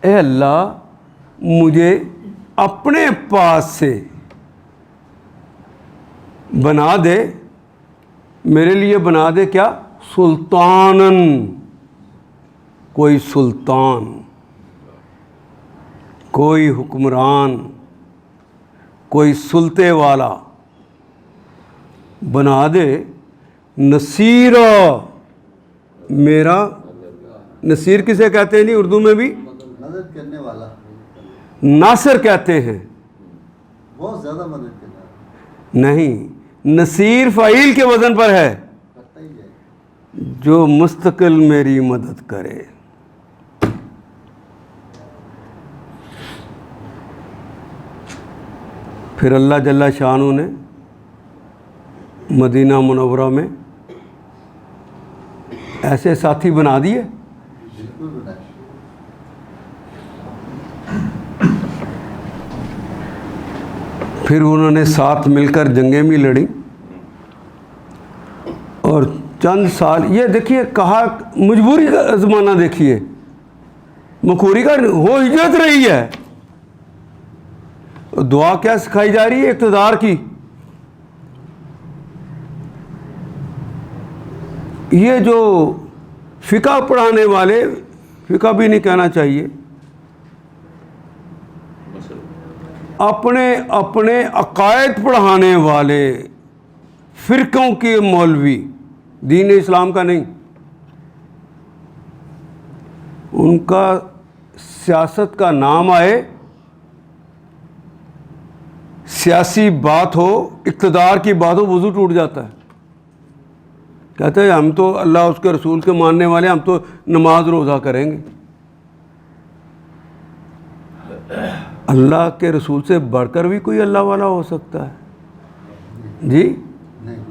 اے اللہ مجھے اپنے پاس سے بنا دے، میرے لیے بنا دے کیا؟ سلطانن، کوئی سلطان، کوئی حکمران، کوئی سلطے والا بنا دے، نصیرا، میرا نصیر کسے کہتے ہیں جی اردو میں بھی؟ مدد کرنے والا، ناصر کہتے ہیں، بہت زیادہ مدد کرنے والا، نہیں، نصیر فعیل کے وزن پر ہے، کرتا ہی ہے۔ جو مستقل میری مدد کرے۔ پھر اللہ جل شانہ نے مدینہ منورہ میں ایسے ساتھی بنا دیے، بالکل بنا، پھر انہوں نے ساتھ مل کر جنگیں بھی لڑیں، اور چند سال، یہ دیکھیے کہا مجبوری کا زمانہ، دیکھیے مخوری کا وہ ہجرت رہی ہے، دعا کیا سکھائی جا رہی ہے؟ اقتدار کی۔ یہ جو فقہ پڑھانے والے، فقہ بھی نہیں کہنا چاہیے، اپنے اپنے عقائد پڑھانے والے فرقوں کے مولوی، دین اسلام کا نہیں، ان کا سیاست کا نام آئے، سیاسی بات ہو، اقتدار کی بات ہو، وضو ٹوٹ جاتا ہے، کہتے ہیں ہم تو اللہ اس کے رسول کے ماننے والے، ہم تو نماز روزہ کریں گے۔ اللہ کے رسول سے بڑھ کر بھی کوئی اللہ والا ہو سکتا ہے جی؟ نہیں،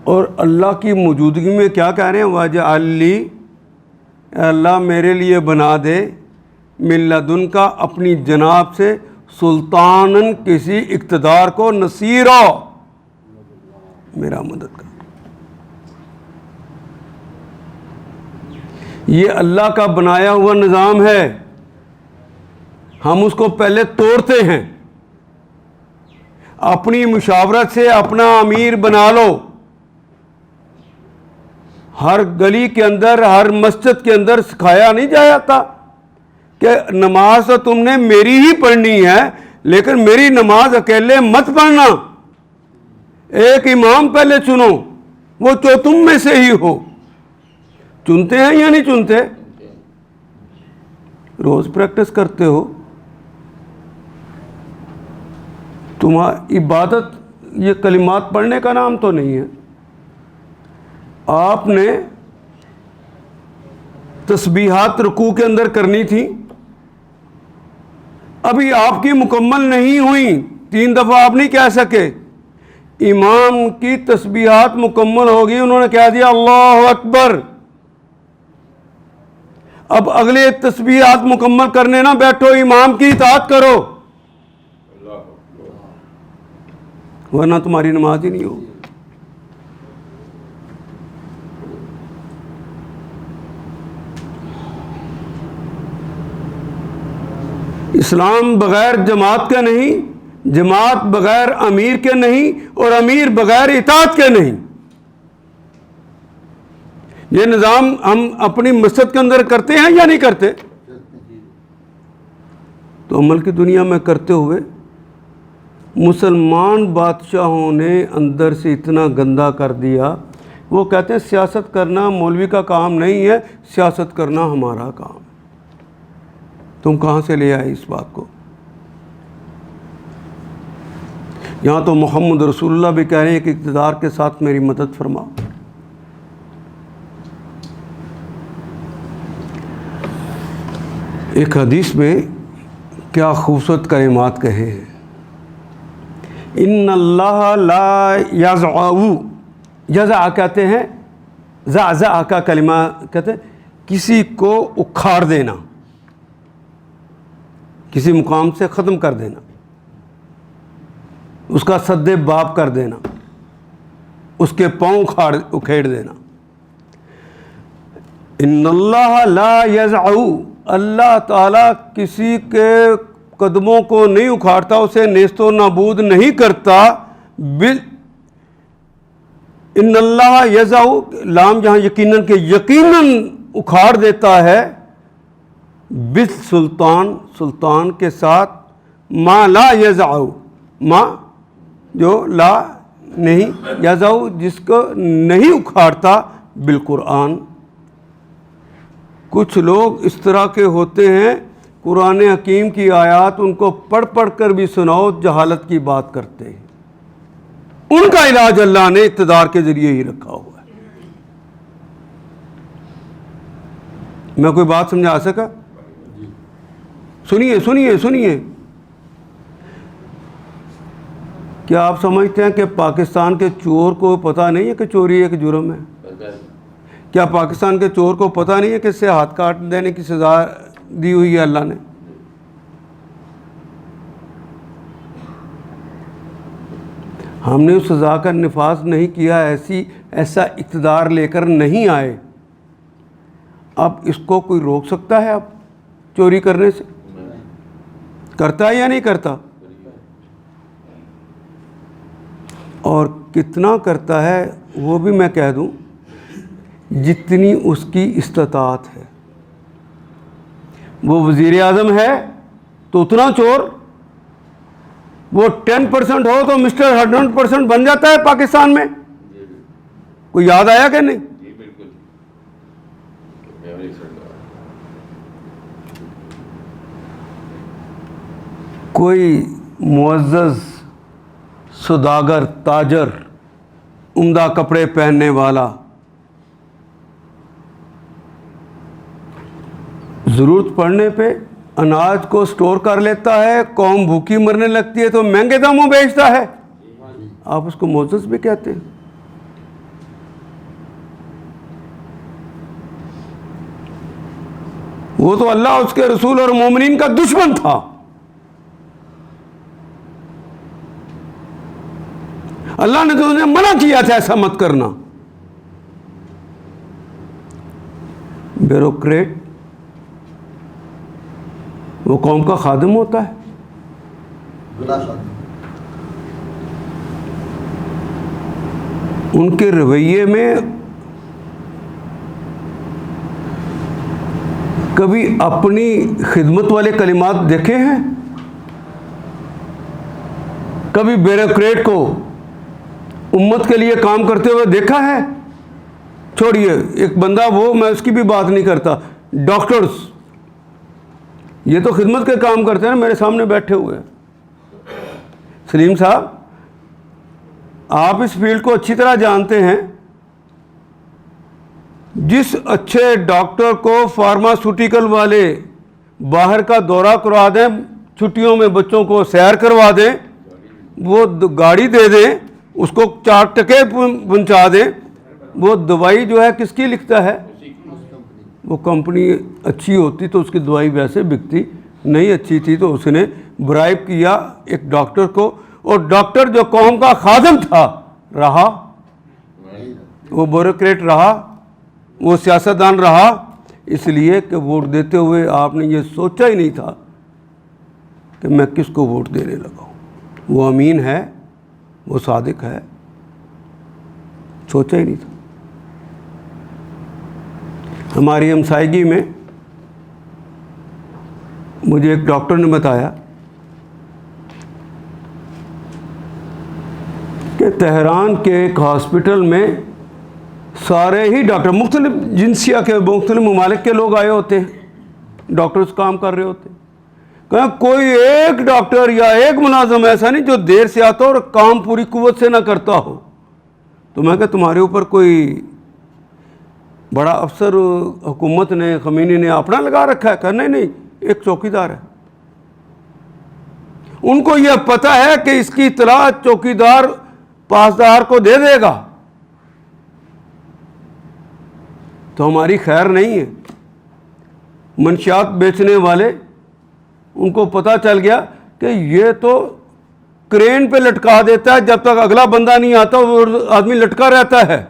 اور اللہ کی موجودگی میں کیا کہہ رہے ہیں؟ واجعل لی، اے اللہ میرے لیے بنا دے، من لدن کا، اپنی جناب سے، سلطانن، کسی اقتدار کو، نصیرا، میرا مدد کر۔ یہ اللہ کا بنایا ہوا نظام ہے، ہم اس کو پہلے توڑتے ہیں، اپنی مشاورت سے اپنا امیر بنا لو، ہر گلی کے اندر، ہر مسجد کے اندر سکھایا نہیں جاتا کہ نماز تو تم نے میری ہی پڑھنی ہے، لیکن میری نماز اکیلے مت پڑھنا، ایک امام پہلے چنو، وہ جو تم میں سے ہی ہو۔ چنتے ہیں یا نہیں چنتے؟ روز پریکٹس کرتے ہو، تمہاری عبادت یہ کلمات پڑھنے کا نام تو نہیں ہے، آپ نے تسبیحات رکوع کے اندر کرنی تھی، ابھی آپ کی مکمل نہیں ہوئی، 3 دفعہ آپ نہیں کہہ سکے، امام کی تسبیحات مکمل ہوگی، انہوں نے کہہ دیا اللہ اکبر، اب اگلے تسبیحات مکمل کرنے نہ بیٹھو، امام کی اطاعت کرو، ورنہ تمہاری نماز ہی نہیں ہوگی۔ اسلام بغیر جماعت کے نہیں، جماعت بغیر امیر کے نہیں، اور امیر بغیر اطاعت کے نہیں۔ یہ نظام ہم اپنی مسجد کے اندر کرتے ہیں یا نہیں کرتے؟ تو عمل کی دنیا میں کرتے ہوئے مسلمان بادشاہوں نے اندر سے اتنا گندا کر دیا، وہ کہتے ہیں سیاست کرنا مولوی کا کام نہیں ہے، سیاست کرنا ہمارا کام۔ تم کہاں سے لے آئے اس بات کو؟ یہاں تو محمد رسول اللہ بھی کہہ رہے ہیں کہ اقتدار کے ساتھ میری مدد فرما۔ ایک حدیث میں کیا خوبصورت کلمات کہے ہیں، ان اللہ لا یزعو، یزع کہتے ہیں، زعزع کا کلمہ کہتے ہیں کسی کو اکھاڑ دینا، کسی مقام سے ختم کر دینا، اس کا سد باب کر دینا، اس کے پاؤں اکھیڑ دینا۔ ان اللہ لا یزعو، اللہ تعالیٰ کسی کے قدموں کو نہیں اکھاڑتا، اسے نیست و نابود نہیں کرتا۔ ان اللہ یزعو، لام جہاں یقیناً کہ یقیناً اکھاڑ دیتا ہے، بالسلطان، سلطان کے ساتھ، ما لا یزعو، ما جو لا نہیں، یزعو جس کو نہیں اکھاڑتا، بالقرآن۔ کچھ لوگ اس طرح کے ہوتے ہیں، قرآن حکیم کی آیات ان کو پڑھ پڑھ کر بھی سناؤ جہالت کی بات کرتے ہیں۔ ان کا علاج اللہ نے اقتدار کے ذریعے ہی رکھا ہوا ہے۔ میں کوئی بات سمجھا سکا؟ سنیے سنیے سنیے، کیا آپ سمجھتے ہیں کہ پاکستان کے چور کو پتہ نہیں ہے کہ چوری ایک جرم ہے؟ کیا پاکستان کے چور کو پتہ نہیں ہے کہ اس سے ہاتھ کاٹ دینے کی سزا دی ہوئی ہے اللہ نے؟ ہم نے اس سزا کا نفاذ نہیں کیا، ایسا اقتدار لے کر نہیں آئے۔ اب اس کو کوئی روک سکتا ہے اب چوری کرنے سے؟ کرتا ہے یا نہیں کرتا؟ اور کتنا کرتا ہے وہ بھی میں کہہ دوں، جتنی اس کی استطاعت ہے۔ وہ وزیر اعظم ہے تو اتنا چور، وہ 10% ہو تو مسٹر 100% بن جاتا ہے پاکستان میں۔ کوئی یاد آیا کہ نہیں؟ کوئی معزز سوداگر، تاجر، عمدہ کپڑے پہننے والا ضرورت پڑنے پہ اناج کو سٹور کر لیتا ہے، قوم بھوکی مرنے لگتی ہے تو مہنگے داموں بیچتا ہے، آپ اس کو معزز بھی کہتے ہیں۔ وہ تو اللہ، اس کے رسول اور مومنین کا دشمن تھا۔ اللہ نے تو انہیں منع کیا تھا ایسا مت کرنا۔ بیوروکریٹ وہ قوم کا خادم ہوتا ہے، ان کے رویے میں کبھی اپنی خدمت والے کلمات دیکھے ہیں؟ کبھی بیوروکریٹ کو امت کے لیے کام کرتے ہوئے دیکھا ہے؟ چھوڑیے ایک بندہ، وہ میں اس کی بھی بات نہیں کرتا، ڈاکٹرز، یہ تو خدمت کے کام کرتے ہیں نا، میرے سامنے بیٹھے ہوئے ہیں۔ سلیم صاحب، آپ اس فیلڈ کو اچھی طرح جانتے ہیں، جس اچھے ڈاکٹر کو فارماسوٹیکل والے باہر کا دورہ کروا دیں، چھٹیوں میں بچوں کو سیر کروا دیں، وہ گاڑی دے دیں، اس کو 4 ٹکے پہنچا دیں، وہ دوائی جو ہے کس کی لکھتا ہے؟ وہ کمپنی اچھی ہوتی تو اس کی دوائی ویسے بکتی، نہیں اچھی تھی تو اس نے برائب کیا ایک ڈاکٹر کو، اور ڈاکٹر جو قوم کا خادم تھا رہا، وہ بیوروکریٹ رہا، وہ سیاستدان رہا، اس لیے کہ ووٹ دیتے ہوئے آپ نے یہ سوچا ہی نہیں تھا کہ میں کس کو ووٹ دینے لگا ہوں، وہ امین ہے، وہ صادق ہے، سوچا ہی نہیں تھا۔ ہماری ہمسائیگی میں مجھے ایک ڈاکٹر نے بتایا کہ تہران کے ایک ہاسپٹل میں سارے ہی ڈاکٹر مختلف جنسیہ کے مختلف ممالک کے لوگ آئے ہوتے ہیں، ڈاکٹرز کام کر رہے ہوتے ہیں، کہ کوئی ایک ڈاکٹر یا ایک ملازم ایسا نہیں جو دیر سے آتا ہو اور کام پوری قوت سے نہ کرتا ہو۔ تو میں کہا تمہارے اوپر کوئی بڑا افسر حکومت نے، خمینی نے اپنا لگا رکھا ہے؟ کہ نہیں، ایک چوکیدار ہے۔ ان کو یہ پتہ ہے کہ اس کی اطلاع چوکیدار پاسدار کو دے دے گا تو ہماری خیر نہیں ہے۔ منشیات بیچنے والے، ان کو پتہ چل گیا کہ یہ تو کرین پہ لٹکا دیتا ہے، جب تک اگلا بندہ نہیں آتا وہ آدمی لٹکا رہتا ہے۔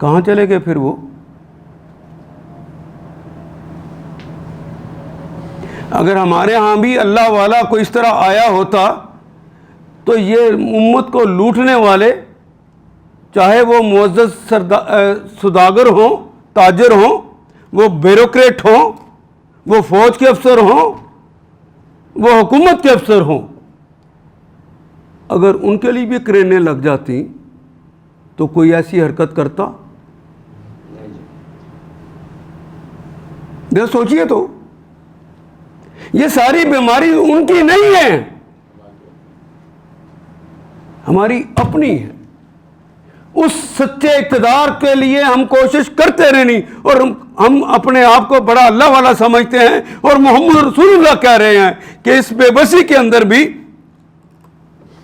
کہاں چلے گئے پھر وہ؟ اگر ہمارے ہاں بھی اللہ والا کوئی اس طرح آیا ہوتا تو یہ امت کو لوٹنے والے، چاہے وہ معزز سوداگر ہوں، تاجر ہوں، وہ بیوروکریٹ ہوں، وہ فوج کے افسر ہوں، وہ حکومت کے افسر ہوں، اگر ان کے لیے بھی کرینیں لگ جاتی تو کوئی ایسی حرکت کرتا؟ ذرا سوچئے تو، یہ ساری بیماری ان کی نہیں ہے، ہماری اپنی ہے۔ اس سچے اقتدار کے لیے ہم کوشش کرتے رہنی، اور ہم اپنے آپ کو بڑا اللہ والا سمجھتے ہیں، اور محمد رسول اللہ کہہ رہے ہیں کہ اس بے بسی کے اندر بھی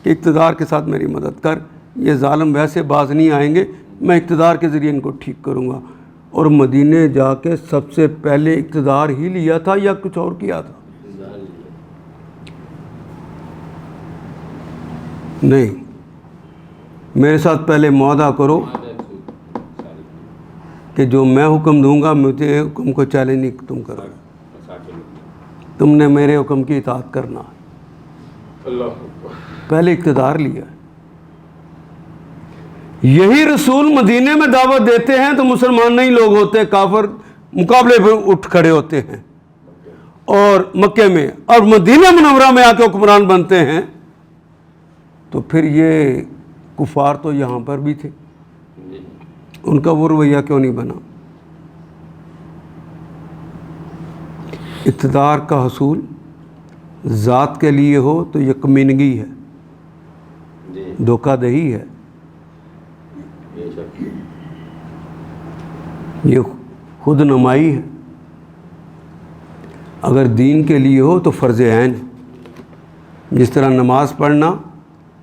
کہ اقتدار کے ساتھ میری مدد کر، یہ ظالم ویسے باز نہیں آئیں گے، میں اقتدار کے ذریعے ان کو ٹھیک کروں گا۔ اور مدینے جا کے سب سے پہلے اقتدار ہی لیا تھا یا کچھ اور کیا تھا؟ نہیں، میرے ساتھ پہلے معاہدہ کرو کہ جو میں حکم دوں گا مجھے حکم کو چیلنج نہیں تم کرو، تم نے میرے حکم کی اطاعت کرنا۔ پہلے اقتدار لیا۔ یہی رسول مدینے میں دعوت دیتے ہیں تو مسلمان نہیں لوگ ہوتے، کافر مقابلے پہ اٹھ کھڑے ہوتے ہیں، اور مکے میں اور مدینہ منورہ میں آ کے حکمران بنتے ہیں، تو پھر یہ کفار تو یہاں پر بھی تھے، ان کا وہ رویہ کیوں نہیں بنا؟ اقتدار کا حصول ذات کے لیے ہو تو یہ کمینگی ہے، دھوکہ دہی ہے، یہ خود نمائی ہے۔ اگر دین کے لیے ہو تو فرض عین ہے، جس طرح نماز پڑھنا،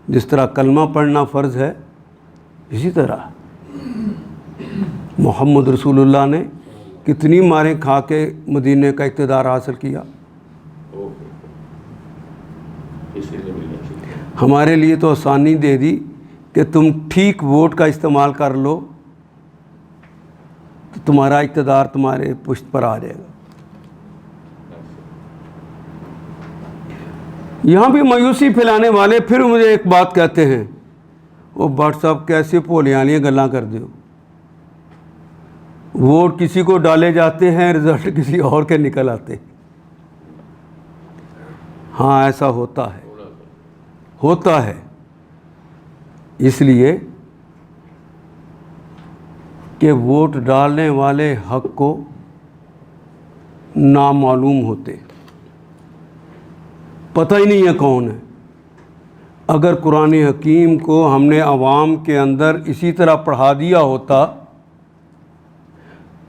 جس طرح کلمہ پڑھنا فرض ہے، اسی طرح محمد رسول اللہ نے کتنی ماریں کھا کے مدینے کا اقتدار حاصل کیا۔ ہمارے لیے تو آسانی دے دی کہ تم ٹھیک ووٹ کا استعمال کر لو تو تمہارا اقتدار تمہارے پشت پر آ جائے گا۔ یہاں بھی مایوسی پھیلانے والے پھر مجھے ایک بات کہتے ہیں، وہ بٹ صاحب کیسے پولیاں گلاں کر دیو، ووٹ کسی کو ڈالے جاتے ہیں، رزلٹ کسی اور کے نکل آتے۔ ہاں ایسا ہوتا ہے، ہوتا ہے، اس لیے کہ ووٹ ڈالنے والے حق کو نامعلوم ہوتے، پتہ ہی نہیں ہے کون ہے۔ اگر قرآن حکیم کو ہم نے عوام کے اندر اسی طرح پڑھا دیا ہوتا،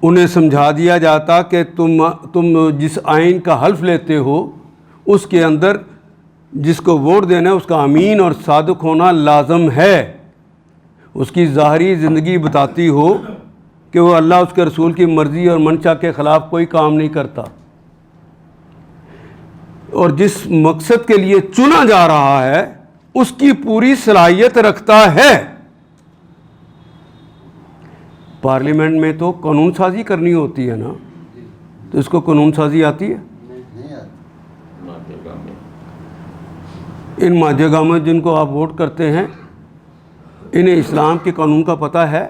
انہیں سمجھا دیا جاتا کہ تم جس آئین کا حلف لیتے ہو اس کے اندر جس کو ووٹ دینا ہے اس کا امین اور صادق ہونا لازم ہے، اس کی ظاہری زندگی بتاتی ہو کہ وہ اللہ اس کے رسول کی مرضی اور منشا کے خلاف کوئی کام نہیں کرتا، اور جس مقصد کے لیے چنا جا رہا ہے اس کی پوری صلاحیت رکھتا ہے۔ پارلیمنٹ میں تو قانون سازی کرنی ہوتی ہے نا، تو اس کو قانون سازی آتی ہے؟ نہیں آتی۔ ان ماجے گاؤں میں جن کو آپ ووٹ کرتے ہیں انہیں اسلام کے قانون کا پتہ ہے؟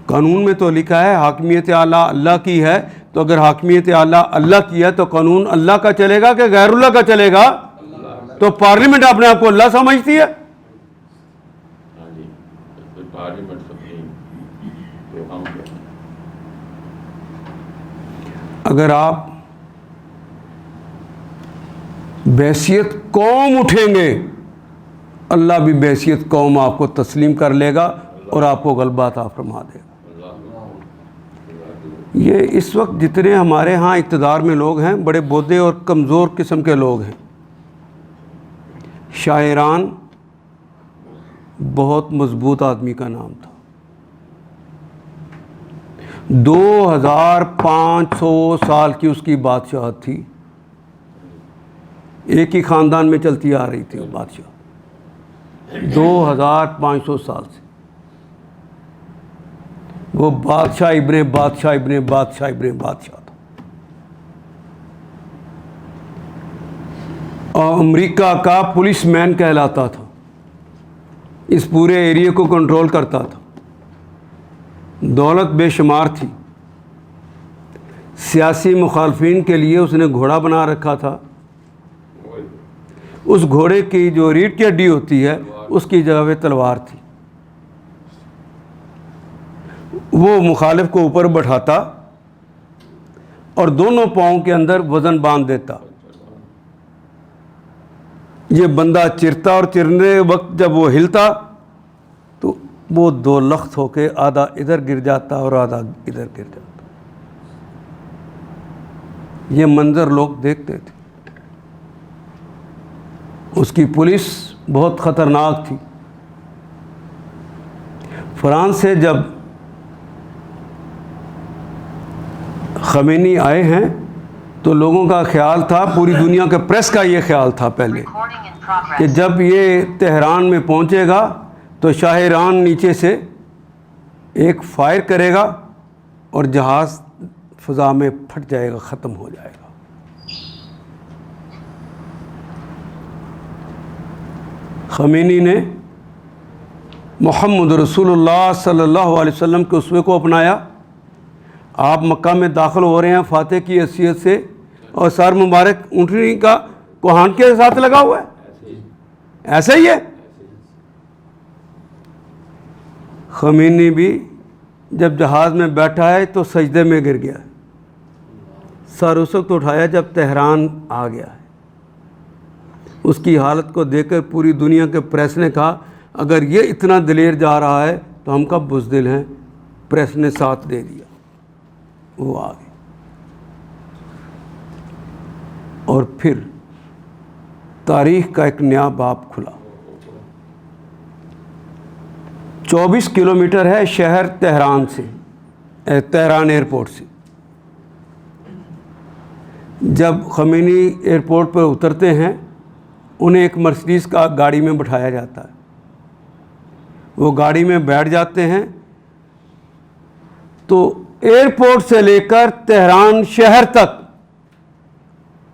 قانون میں تو لکھا ہے حاکمیت اعلیٰ اللہ کی ہے، تو اگر حاکمیت اعلیٰ اللہ کی ہے تو قانون اللہ کا چلے گا کہ غیر اللہ کا چلے گا؟ تو پارلیمنٹ اپنے آپ کو اللہ سمجھتی ہے؟ اگر آپ بحیثیت قوم اٹھیں گے، اللہ بھی بحیثیت قوم آپ کو تسلیم کر لے گا اور آپ کو غلبہ عطا فرما دے گا۔ یہ اس وقت جتنے ہمارے ہاں اقتدار میں لوگ ہیں بڑے بودے اور کمزور قسم کے لوگ ہیں۔ شاہ ایران بہت مضبوط آدمی کا نام تھا، 2500 سال کی اس کی بادشاہت تھی، ایک ہی خاندان میں چلتی آ رہی تھی وہ بادشاہ 2500 سال سے۔ وہ بادشاہ ابن بادشاہ ابن بادشاہ ابن بادشاہ تھا، اور امریکہ کا پولیس مین کہلاتا تھا، اس پورے ایریے کو کنٹرول کرتا تھا، دولت بے شمار تھی، سیاسی مخالفین کے لیے اس نے گھوڑا بنا رکھا تھا، اس گھوڑے کی جو ریڑھ کی ہڈی ہوتی ہے اس کی جگہ پہ تلوار تھی، وہ مخالف کو اوپر بٹھاتا اور دونوں پاؤں کے اندر وزن باندھ دیتا، یہ بندہ چرتا اور چرنے وقت جب وہ ہلتا تو وہ دو لخت ہو کے آدھا ادھر گر جاتا اور آدھا ادھر گر جاتا۔ یہ منظر لوگ دیکھتے تھے۔ اس کی پولیس بہت خطرناک تھی۔ فرانس سے جب خمینی آئے ہیں تو لوگوں کا خیال تھا، پوری دنیا کے پریس کا یہ خیال تھا پہلے، کہ جب یہ تہران میں پہنچے گا تو شاہ ایران نیچے سے ایک فائر کرے گا اور جہاز فضا میں پھٹ جائے گا، ختم ہو جائے گا۔ خمینی نے محمد رسول اللہ صلی اللہ علیہ وسلم کے اسوے کو اپنایا۔ آپ مکہ میں داخل ہو رہے ہیں فاتح کی حیثیت سے، اور سر مبارک اونٹنی کا کوہان کے ساتھ لگا ہوا ہے، ایسا ہی ہے۔ خمینی بھی جب جہاز میں بیٹھا ہے تو سجدے میں گر گیا، سر اس وقت اٹھایا جب تہران آ گیا ہے۔ اس کی حالت کو دیکھ کر پوری دنیا کے پریس نے کہا اگر یہ اتنا دلیر جا رہا ہے تو ہم کب بزدل ہیں۔ پریس نے ساتھ دے دیا، وہ آ گئے، اور پھر تاریخ کا ایک نیا باب کھلا۔ 24 کلومیٹر ہے شہر تہران سے، تہران ایئرپورٹ سے۔ جب خمینی ایئرپورٹ پر اترتے ہیں انہیں ایک مرسیڈیز کا گاڑی میں بٹھایا جاتا ہے، وہ گاڑی میں بیٹھ جاتے ہیں تو ایئرپورٹ سے لے کر تہران شہر تک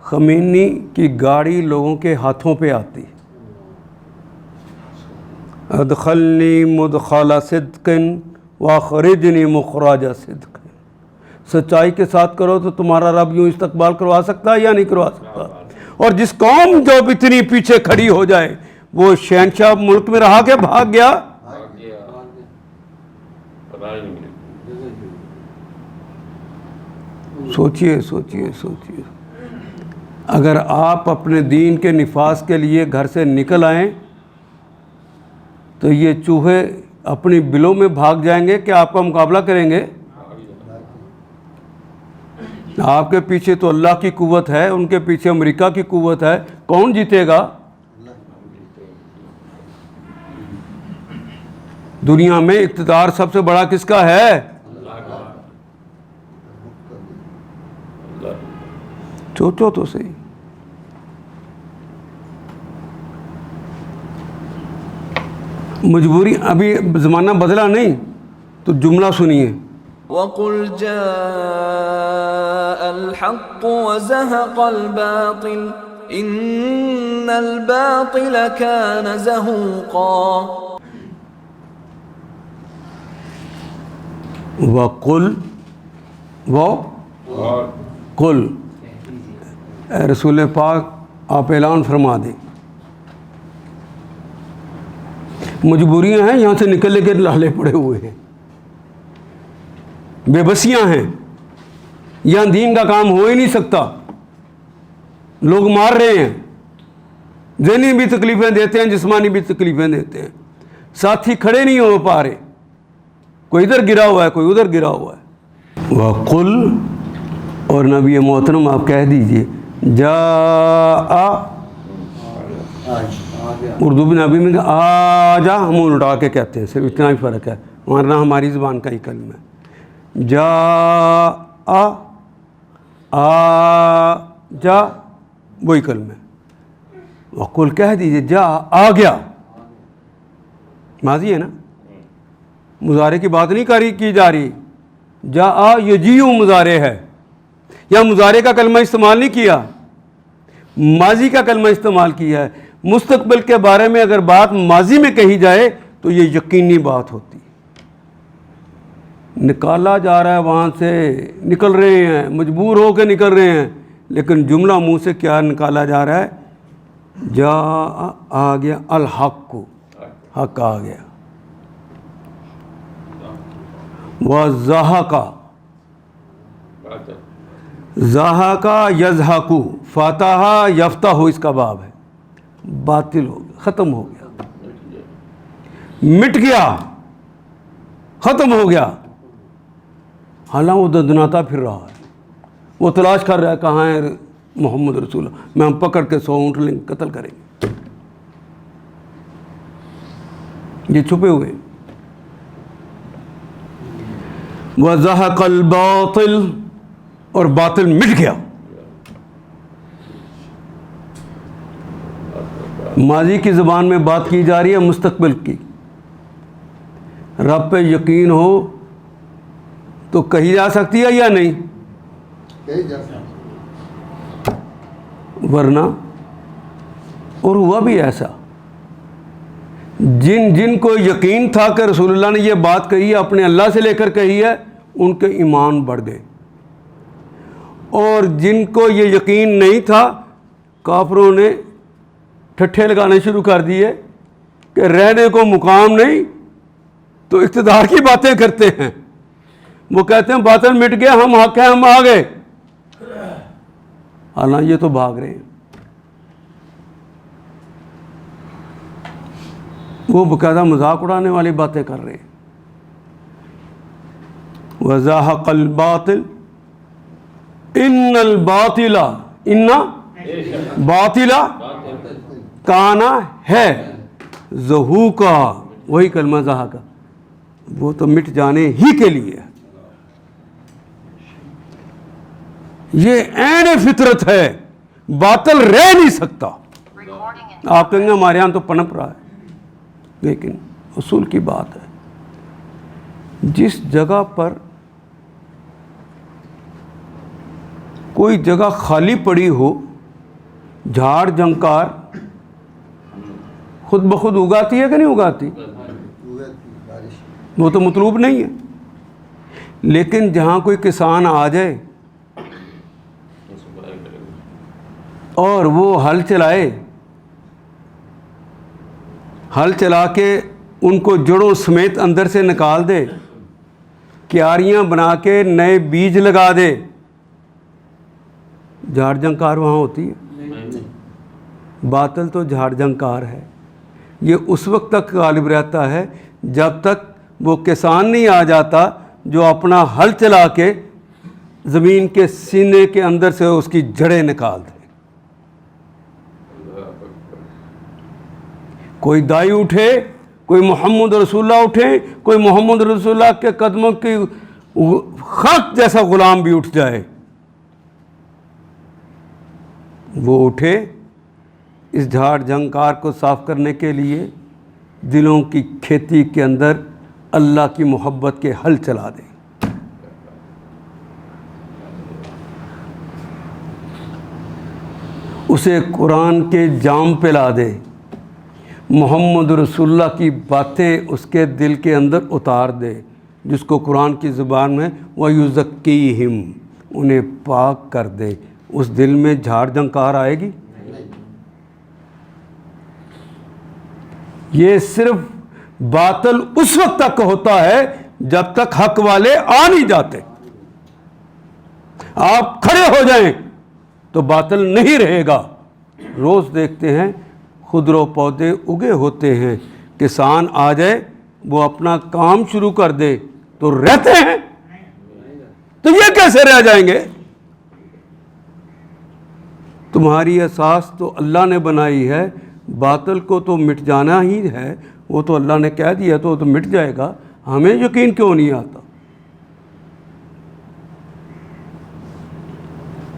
خمینی کی گاڑی لوگوں کے ہاتھوں پہ آتی ہے۔ ادخلنی مدخل صدق واخرجنی مخرج صدق، سچائی کے ساتھ کرو تو تمہارا رب یوں استقبال کروا سکتا ہے یا نہیں کروا سکتا۔ اور جس قوم جو اتنی پیچھے کھڑی ہو جائے، وہ شہنشاہ ملک میں رہا کہ بھاگ گیا۔ سوچئے سوچئے سوچئے، اگر آپ اپنے دین کے نفاذ کے لیے گھر سے نکل آئیں تو یہ چوہے اپنی بلوں میں بھاگ جائیں گے کہ آپ کا مقابلہ کریں گے؟ آپ کے پیچھے تو اللہ کی قوت ہے، ان کے پیچھے امریکہ کی قوت ہے، کون جیتے گا؟ دنیا میں اقتدار سب سے بڑا کس کا ہے؟ سوچو تو صحیح. مجبوری ابھی زمانہ بدلا نہیں تو جملہ سنیے. وَقُلْ جَاءَ الْحَقُّ وَزَهَقَ الْبَاطِلُ إِنَّ الْبَاطِلَ كَانَ زَهُوقًا. وَقُلْ قل اے رسول پاک آپ اعلان فرما دیں. مجبوریاں ہیں, یہاں سے نکلنے کے لالے پڑے ہوئے ہیں, بے بسیاں ہیں, یہاں دین کا کام ہو ہی نہیں سکتا. لوگ مار رہے ہیں, ذہنی بھی تکلیفیں دیتے ہیں, جسمانی بھی تکلیفیں دیتے ہیں, ساتھی کھڑے نہیں ہو پا رہے, کوئی ادھر گرا ہوا ہے, کوئی ادھر گرا ہوا ہے. وَقُلْ اور نبی محترم آپ کہہ دیجئے جاء, اردو بھی نبی میں آجا ہم الٹا کے کہتے ہیں, صرف اتنا ہی فرق ہے, ورنہ ہماری زبان کا ہی کلمہ ہے. جاء آجا وہی کلمہ ہے. وقل کہہ دیجئے جاء آ گیا, ماضی ہے نا, مضارع کی بات نہیں کی جا رہی. جاء یجیء مضارع ہے, یا مضارع کا کلمہ استعمال نہیں کیا, ماضی کا کلمہ استعمال کیا ہے. مستقبل کے بارے میں اگر بات ماضی میں کہی جائے تو یہ یقینی بات ہوتی. نکالا جا رہا ہے وہاں سے, نکل رہے ہیں, مجبور ہو کے نکل رہے ہیں, لیکن جملہ منہ سے کیا نکالا جا رہا ہے؟ جاء آ گیا, الحق حق آ گیا. وَزَحَقَ زَحَقَ یَزْحَقُ فاتحہ یفتح اس کا باب ہے. باطل ہو گیا, ختم ہو گیا, مٹ گیا, ختم ہو گیا. حالانکہ وہ دندناتا پھر رہا ہے, وہ تلاش کر رہا ہے کہاں ہے محمد رسول اللہ, میں ہم پکڑ کے 100 اونٹ لیں گے, قتل کریں گے. یہ چھپے ہوئے. وَزَحَقَ الْبَاطِلُ اور باطل مٹ گیا. ماضی کی زبان میں بات کی جا رہی ہے مستقبل کی. رب پہ یقین ہو تو کہی جا سکتی ہے یا نہیں؟ ورنہ اور ہوا بھی ایسا, جن کو یقین تھا کہ رسول اللہ نے یہ بات کہی ہے, اپنے اللہ سے لے کر کہی ہے, ان کے ایمان بڑھ گئے. اور جن کو یہ یقین نہیں تھا, کافروں نے ٹھٹھے لگانے شروع کر دیے کہ رہنے کو مقام نہیں تو اقتدار کی باتیں کرتے ہیں. وہ کہتے ہیں باطل مٹ گیا, ہم حق ہیں, ہم آ گئے. حالانکہ یہ تو بھاگ رہے ہیں. وہ باقاعدہ مذاق اڑانے والی باتیں کر رہے ہیں. وَزَحَقَ الْبَاطِلُ اِنَّ الْبَاطِلَ اِنَّ باطِلَ کانا ہے زہوقا, وہی کلمہ زہاقا, وہ تو مٹ جانے ہی کے لیے. یہ عین فطرت ہے, باطل رہ نہیں سکتا. آپ کہیں گے ہمارے یہاں تو پنپ رہا ہے, لیکن اصول کی بات ہے. جس جگہ پر کوئی جگہ خالی پڑی ہو, جھاڑ جھنکار خود بخود اگاتی ہے کہ نہیں اگاتی؟ وہ تو مطلوب نہیں ہے. لیکن جہاں کوئی کسان آ جائے اور وہ ہل چلائے, ہل چلا کے ان کو جڑوں سمیت اندر سے نکال دے, کیاریاں بنا کے نئے بیج لگا دے, جھاڑ جھنکار وہاں ہوتی ہے؟ باطل تو جھاڑ جھنکار ہے. یہ اس وقت تک غالب رہتا ہے جب تک وہ کسان نہیں آ جاتا جو اپنا ہل چلا کے زمین کے سینے کے اندر سے اس کی جڑیں نکال دے. کوئی دائی اٹھے کوئی محمد رسول اللہ اٹھے، کوئی محمد رسول اللہ کے قدموں کی خاک جیسا غلام بھی اٹھ جائے، وہ اٹھے اس جھاڑ جھنکار کو صاف کرنے کے لیے، دلوں کی کھیتی کے اندر اللہ کی محبت کے ہل چلا دے۔ اسے قرآن کے جام پہ لا دے، محمد رسول اللہ کی باتیں اس کے دل کے اندر اتار دے، جس کو قرآن کی زبان میں وَيُزَكِّيهِمْ، انہیں پاک کر دے۔ اس دل میں جھاڑ جھنکار آئے گی؟ یہ صرف باطل اس وقت تک ہوتا ہے جب تک حق والے آ نہیں جاتے۔ آپ کھڑے ہو جائیں تو باطل نہیں رہے گا۔ روز دیکھتے ہیں خضر و پودے اگے ہوتے ہیں، کسان آ جائے وہ اپنا کام شروع کر دے تو رہتے ہیں، تو یہ کیسے رہ جائیں گے؟ تمہاری اساس تو اللہ نے بنائی ہے، باطل کو تو مٹ جانا ہی ہے، وہ تو اللہ نے کہہ دیا تو مٹ جائے گا، ہمیں یقین کیوں نہیں آتا؟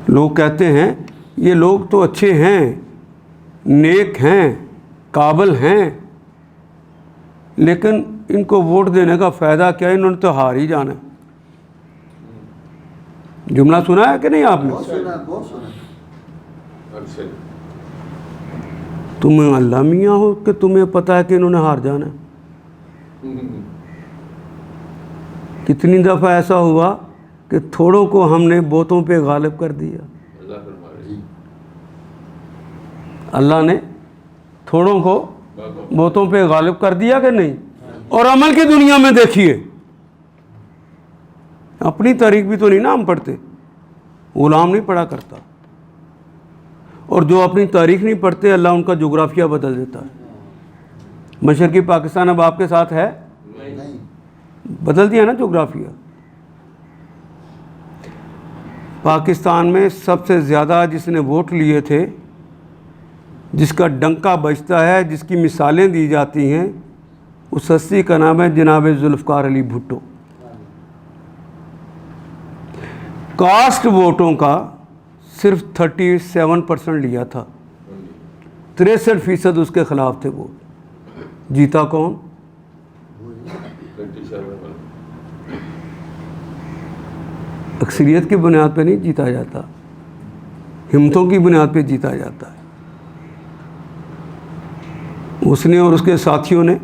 لوگ کہتے ہیں یہ لوگ تو اچھے ہیں، نیک ہیں، قابل ہیں، لیکن ان کو ووٹ دینے کا فائدہ کیا ہے؟ انہوں نے تو ہار ہی جانا ہے۔ جملہ سنا ہے کہ نہیں آپ نے؟ بہت سنا، بہت سنا۔ تمہیں اللہ میاں ہو کہ تمہیں پتہ ہے کہ انہوں نے ہار جانا ہے؟ کتنی دفعہ ایسا ہوا کہ تھوڑوں کو ہم نے بوتوں پہ غالب کر دیا۔ اللہ نے تھوڑوں کو بوتوں پہ غالب کر دیا کہ نہیں؟ اور عمل کی دنیا میں دیکھیے، اپنی تاریخ بھی تو نہیں نا ہم پڑھتے، غلام نہیں پڑھا کرتا، اور جو اپنی تاریخ نہیں پڑھتے اللہ ان کا جغرافیہ بدل دیتا ہے۔ مشرقی پاکستان اب آپ کے ساتھ ہے؟ نہیں، بدل دیا نا جغرافیہ۔ پاکستان میں سب سے زیادہ جس نے ووٹ لیے تھے، جس کا ڈنکا بجتا ہے، جس کی مثالیں دی جاتی ہیں، اس ہستی کا نام ہے جناب ذوالفقار علی بھٹو۔ کاسٹ ووٹوں کا صرف 37% لیا تھا، 63% اس کے خلاف تھے ووٹ۔ جیتا کون؟ اکثریت کی بنیاد پہ نہیں جیتا جاتا، ہمتوں کی بنیاد پہ جیتا جاتا ہے۔ اس نے اور اس کے ساتھیوں نے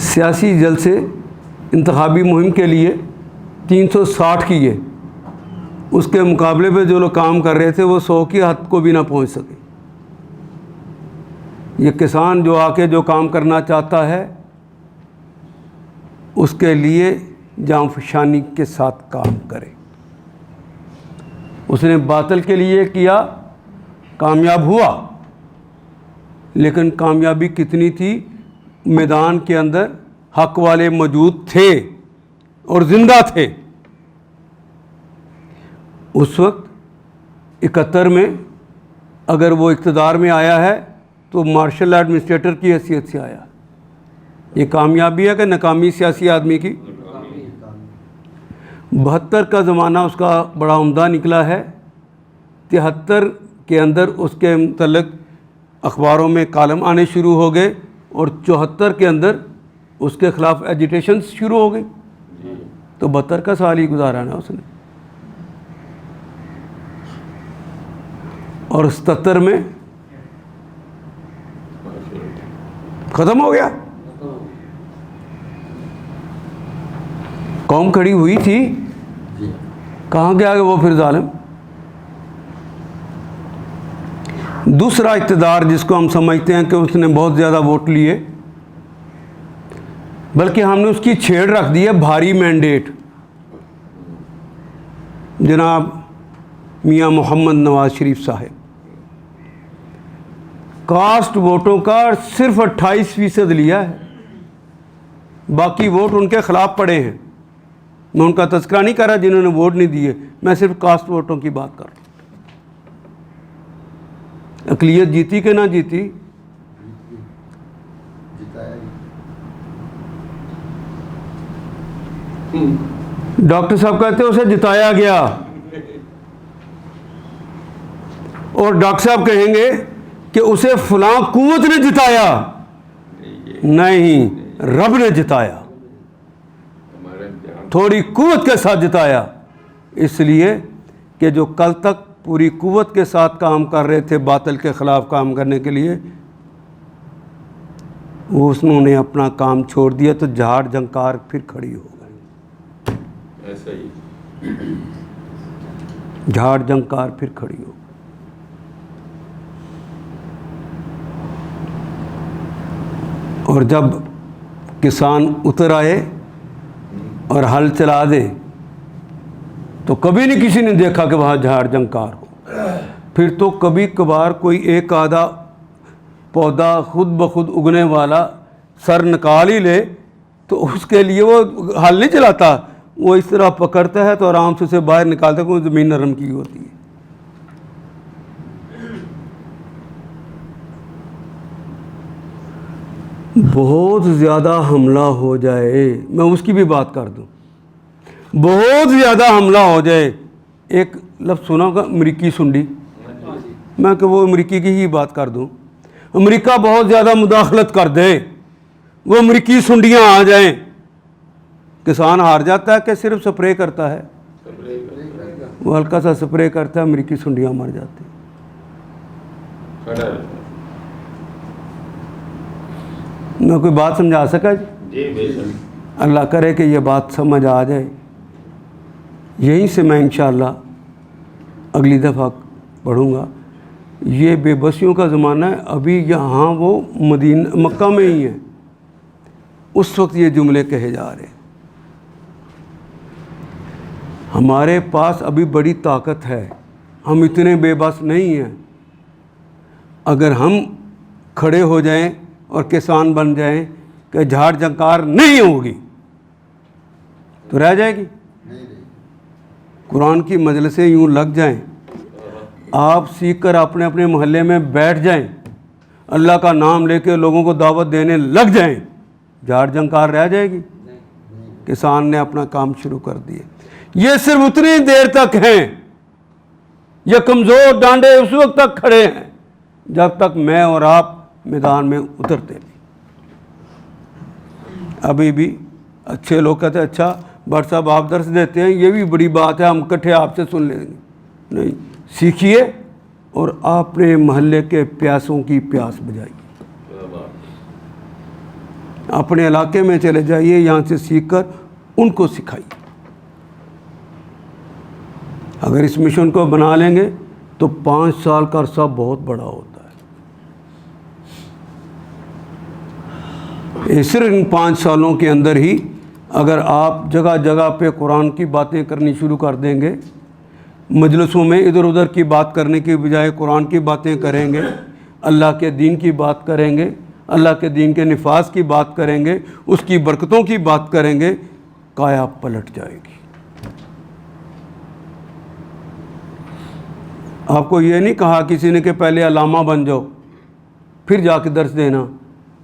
سیاسی جلسے انتخابی مہم کے لیے 360 کیے، اس کے مقابلے پہ جو لوگ کام کر رہے تھے وہ 100 کی حد کو بھی نہ پہنچ سکے۔ یہ کسان جو آ کے جو کام کرنا چاہتا ہے اس کے لیے جاں فشانی کے ساتھ کام کرے۔ اس نے باطل کے لیے کیا، کامیاب ہوا، لیکن کامیابی کتنی تھی؟ میدان کے اندر حق والے موجود تھے اور زندہ تھے۔ اس وقت 71 میں اگر وہ اقتدار میں آیا ہے تو مارشل ایڈمنسٹریٹر کی حیثیت سے آیا۔ یہ کامیابی ہے کہ ناکامی سیاسی آدمی کی؟ 72 کا زمانہ اس کا بڑا عمدہ نکلا ہے۔ 73 کے اندر اس کے متعلق اخباروں میں کالم آنے شروع ہو گئے، اور 74 کے اندر اس کے خلاف ایجیٹیشنز شروع ہو گئی، تو 72 کا سال ہی گزارا نا اس نے، اور 77 میں ختم ہو گیا۔ قوم کھڑی ہوئی تھی، کہاں گیا کہ وہ پھر ظالم؟ دوسرا اقتدار جس کو ہم سمجھتے ہیں کہ اس نے بہت زیادہ ووٹ لیے، بلکہ ہم نے اس کی چھیڑ رکھ دی ہے، بھاری مینڈیٹ، جناب میاں محمد نواز شریف صاحب۔ کاسٹ ووٹوں کا صرف 28% لیا ہے، باقی ووٹ ان کے خلاف پڑے ہیں۔ میں ان کا تذکرہ نہیں کر رہا جنہوں نے ووٹ نہیں دیے، میں صرف کاسٹ ووٹوں کی بات کر رہا ہوں۔ اقلیت جیتی کہ نہ جیتی، ڈاکٹر صاحب کہتے ہیں اسے جتایا گیا، اور ڈاکٹر صاحب کہیں گے کہ اسے فلاں قوت نے جتایا، نہیں، رب نے جتایا، تھوڑی قوت کے ساتھ جتایا، اس لیے کہ جو کل تک پوری قوت کے ساتھ کام کر رہے تھے باطل کے خلاف کام کرنے کے لیے، وہ انہوں نے اپنا کام چھوڑ دیا تو جھاڑ جھنکار پھر کھڑی ہو گئی، ایسا ہی جھاڑ جھنکار پھر کھڑی ہو گئی۔ اور جب کسان اتر آئے اور ہل چلا دے تو کبھی نہیں کسی نے دیکھا کہ وہاں جھاڑ جھنکار ہو، پھر تو کبھی کبھار کوئی ایک آدھا پودا خود بخود اگنے والا سر نکال ہی لے تو اس کے لیے وہ ہل نہیں چلاتا، وہ اس طرح پکڑتا ہے تو آرام سے اسے باہر نکالتا ہے، کوئی زمین نرم کی ہوتی ہے۔ بہت زیادہ حملہ ہو جائے، میں اس کی بھی بات کر دوں، بہت زیادہ حملہ ہو جائے، ایک لفظ سنا ہوگا امریکی سنڈی، میں کہ وہ امریکی کی ہی بات کر دوں، امریکہ بہت زیادہ مداخلت کر دے، وہ امریکی سنڈیاں آ جائیں، کسان ہار جاتا ہے کہ صرف سپرے کرتا ہے، وہ ہلکا سا سپرے کرتا ہے، امریکی سنڈیاں مر جاتی۔ میں کوئی بات سمجھا سکا جی؟ اللہ کرے کہ یہ بات سمجھ آ جائے۔ یہیں سے میں انشاءاللہ اگلی دفعہ پڑھوں گا۔ یہ بے بسیوں کا زمانہ ہے، ابھی یہاں وہ مکہ میں ہی ہیں، اس وقت یہ جملے کہے جا رہے ہیں۔ ہمارے پاس ابھی بڑی طاقت ہے، ہم اتنے بے بس نہیں ہیں۔ اگر ہم کھڑے ہو جائیں اور کسان بن جائیں کہ جھاڑ جھنکار نہیں ہوگی تو رہ جائے گی۔ قرآن کی مجلسیں یوں لگ جائیں، آپ سیکھ کر اپنے اپنے محلے میں بیٹھ جائیں، اللہ کا نام لے کے لوگوں کو دعوت دینے لگ جائیں، جھاڑ جھنکار رہ جائے گی؟ کسان نے اپنا کام شروع کر دیا۔ یہ صرف اتنی دیر تک ہیں، یہ کمزور ڈانڈے اس وقت تک کھڑے ہیں جب تک میں اور آپ میدان میں اترتے نہیں۔ ابھی بھی اچھے لوگ کہتے ہیں اچھا بٹ صاحب آپ درس دیتے ہیں، یہ بھی بڑی بات ہے، ہم اکٹھے آپ سے سن لیں گے۔ نہیں، سیکھیے اور اپنے محلے کے پیاسوں کی پیاس بجھائیے، اپنے علاقے میں چلے جائیے، یہاں سے سیکھ کر ان کو سکھائیے۔ اگر اس مشن کو بنا لیں گے تو 5 سال کا عرصہ بہت بڑا ہوتا ہے۔ صرف ان 5 سالوں کے اندر ہی اگر آپ جگہ جگہ پہ قرآن کی باتیں کرنی شروع کر دیں گے، مجلسوں میں ادھر ادھر کی بات کرنے کی بجائے قرآن کی باتیں کریں گے، اللہ کے دین کی بات کریں گے، اللہ کے دین کے نفاذ کی بات کریں گے، اس کی برکتوں کی بات کریں گے، کایا پلٹ جائے گی۔ آپ کو یہ نہیں کہا کسی نے کہ پہلے علامہ بن جاؤ پھر جا کے درس دینا۔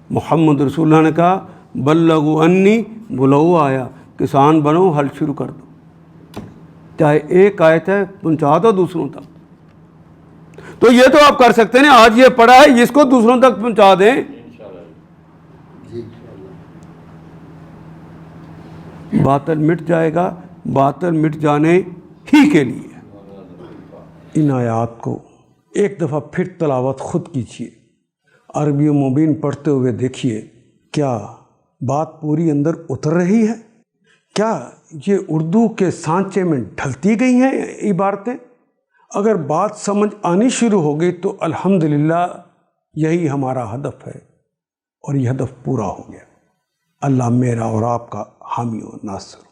محمد رسول اللہ نے کہا بلغوا انی، بلاؤ آیا، کسان بنو، حل شروع کر دو، چاہے ایک آیت ہے پہنچا دو دوسروں تک۔ تو یہ تو آپ کر سکتے ہیں، آج یہ پڑھا ہے اس کو دوسروں تک پہنچا دیں، باطل مٹ جائے گا۔ باطل مٹ جانے ہی کے لیے ان آیات کو ایک دفعہ پھر تلاوت خود کیجیے، عربی و مبین پڑھتے ہوئے دیکھیے کیا بات پوری اندر اتر رہی ہے، کیا یہ اردو کے سانچے میں ڈھلتی گئی ہیں عبارتیں۔ اگر بات سمجھ آنی شروع ہو گئی تو الحمدللہ یہی ہمارا ہدف ہے، اور یہ ہدف پورا ہو گیا۔ اللہ میرا اور آپ کا حامی و ناصر۔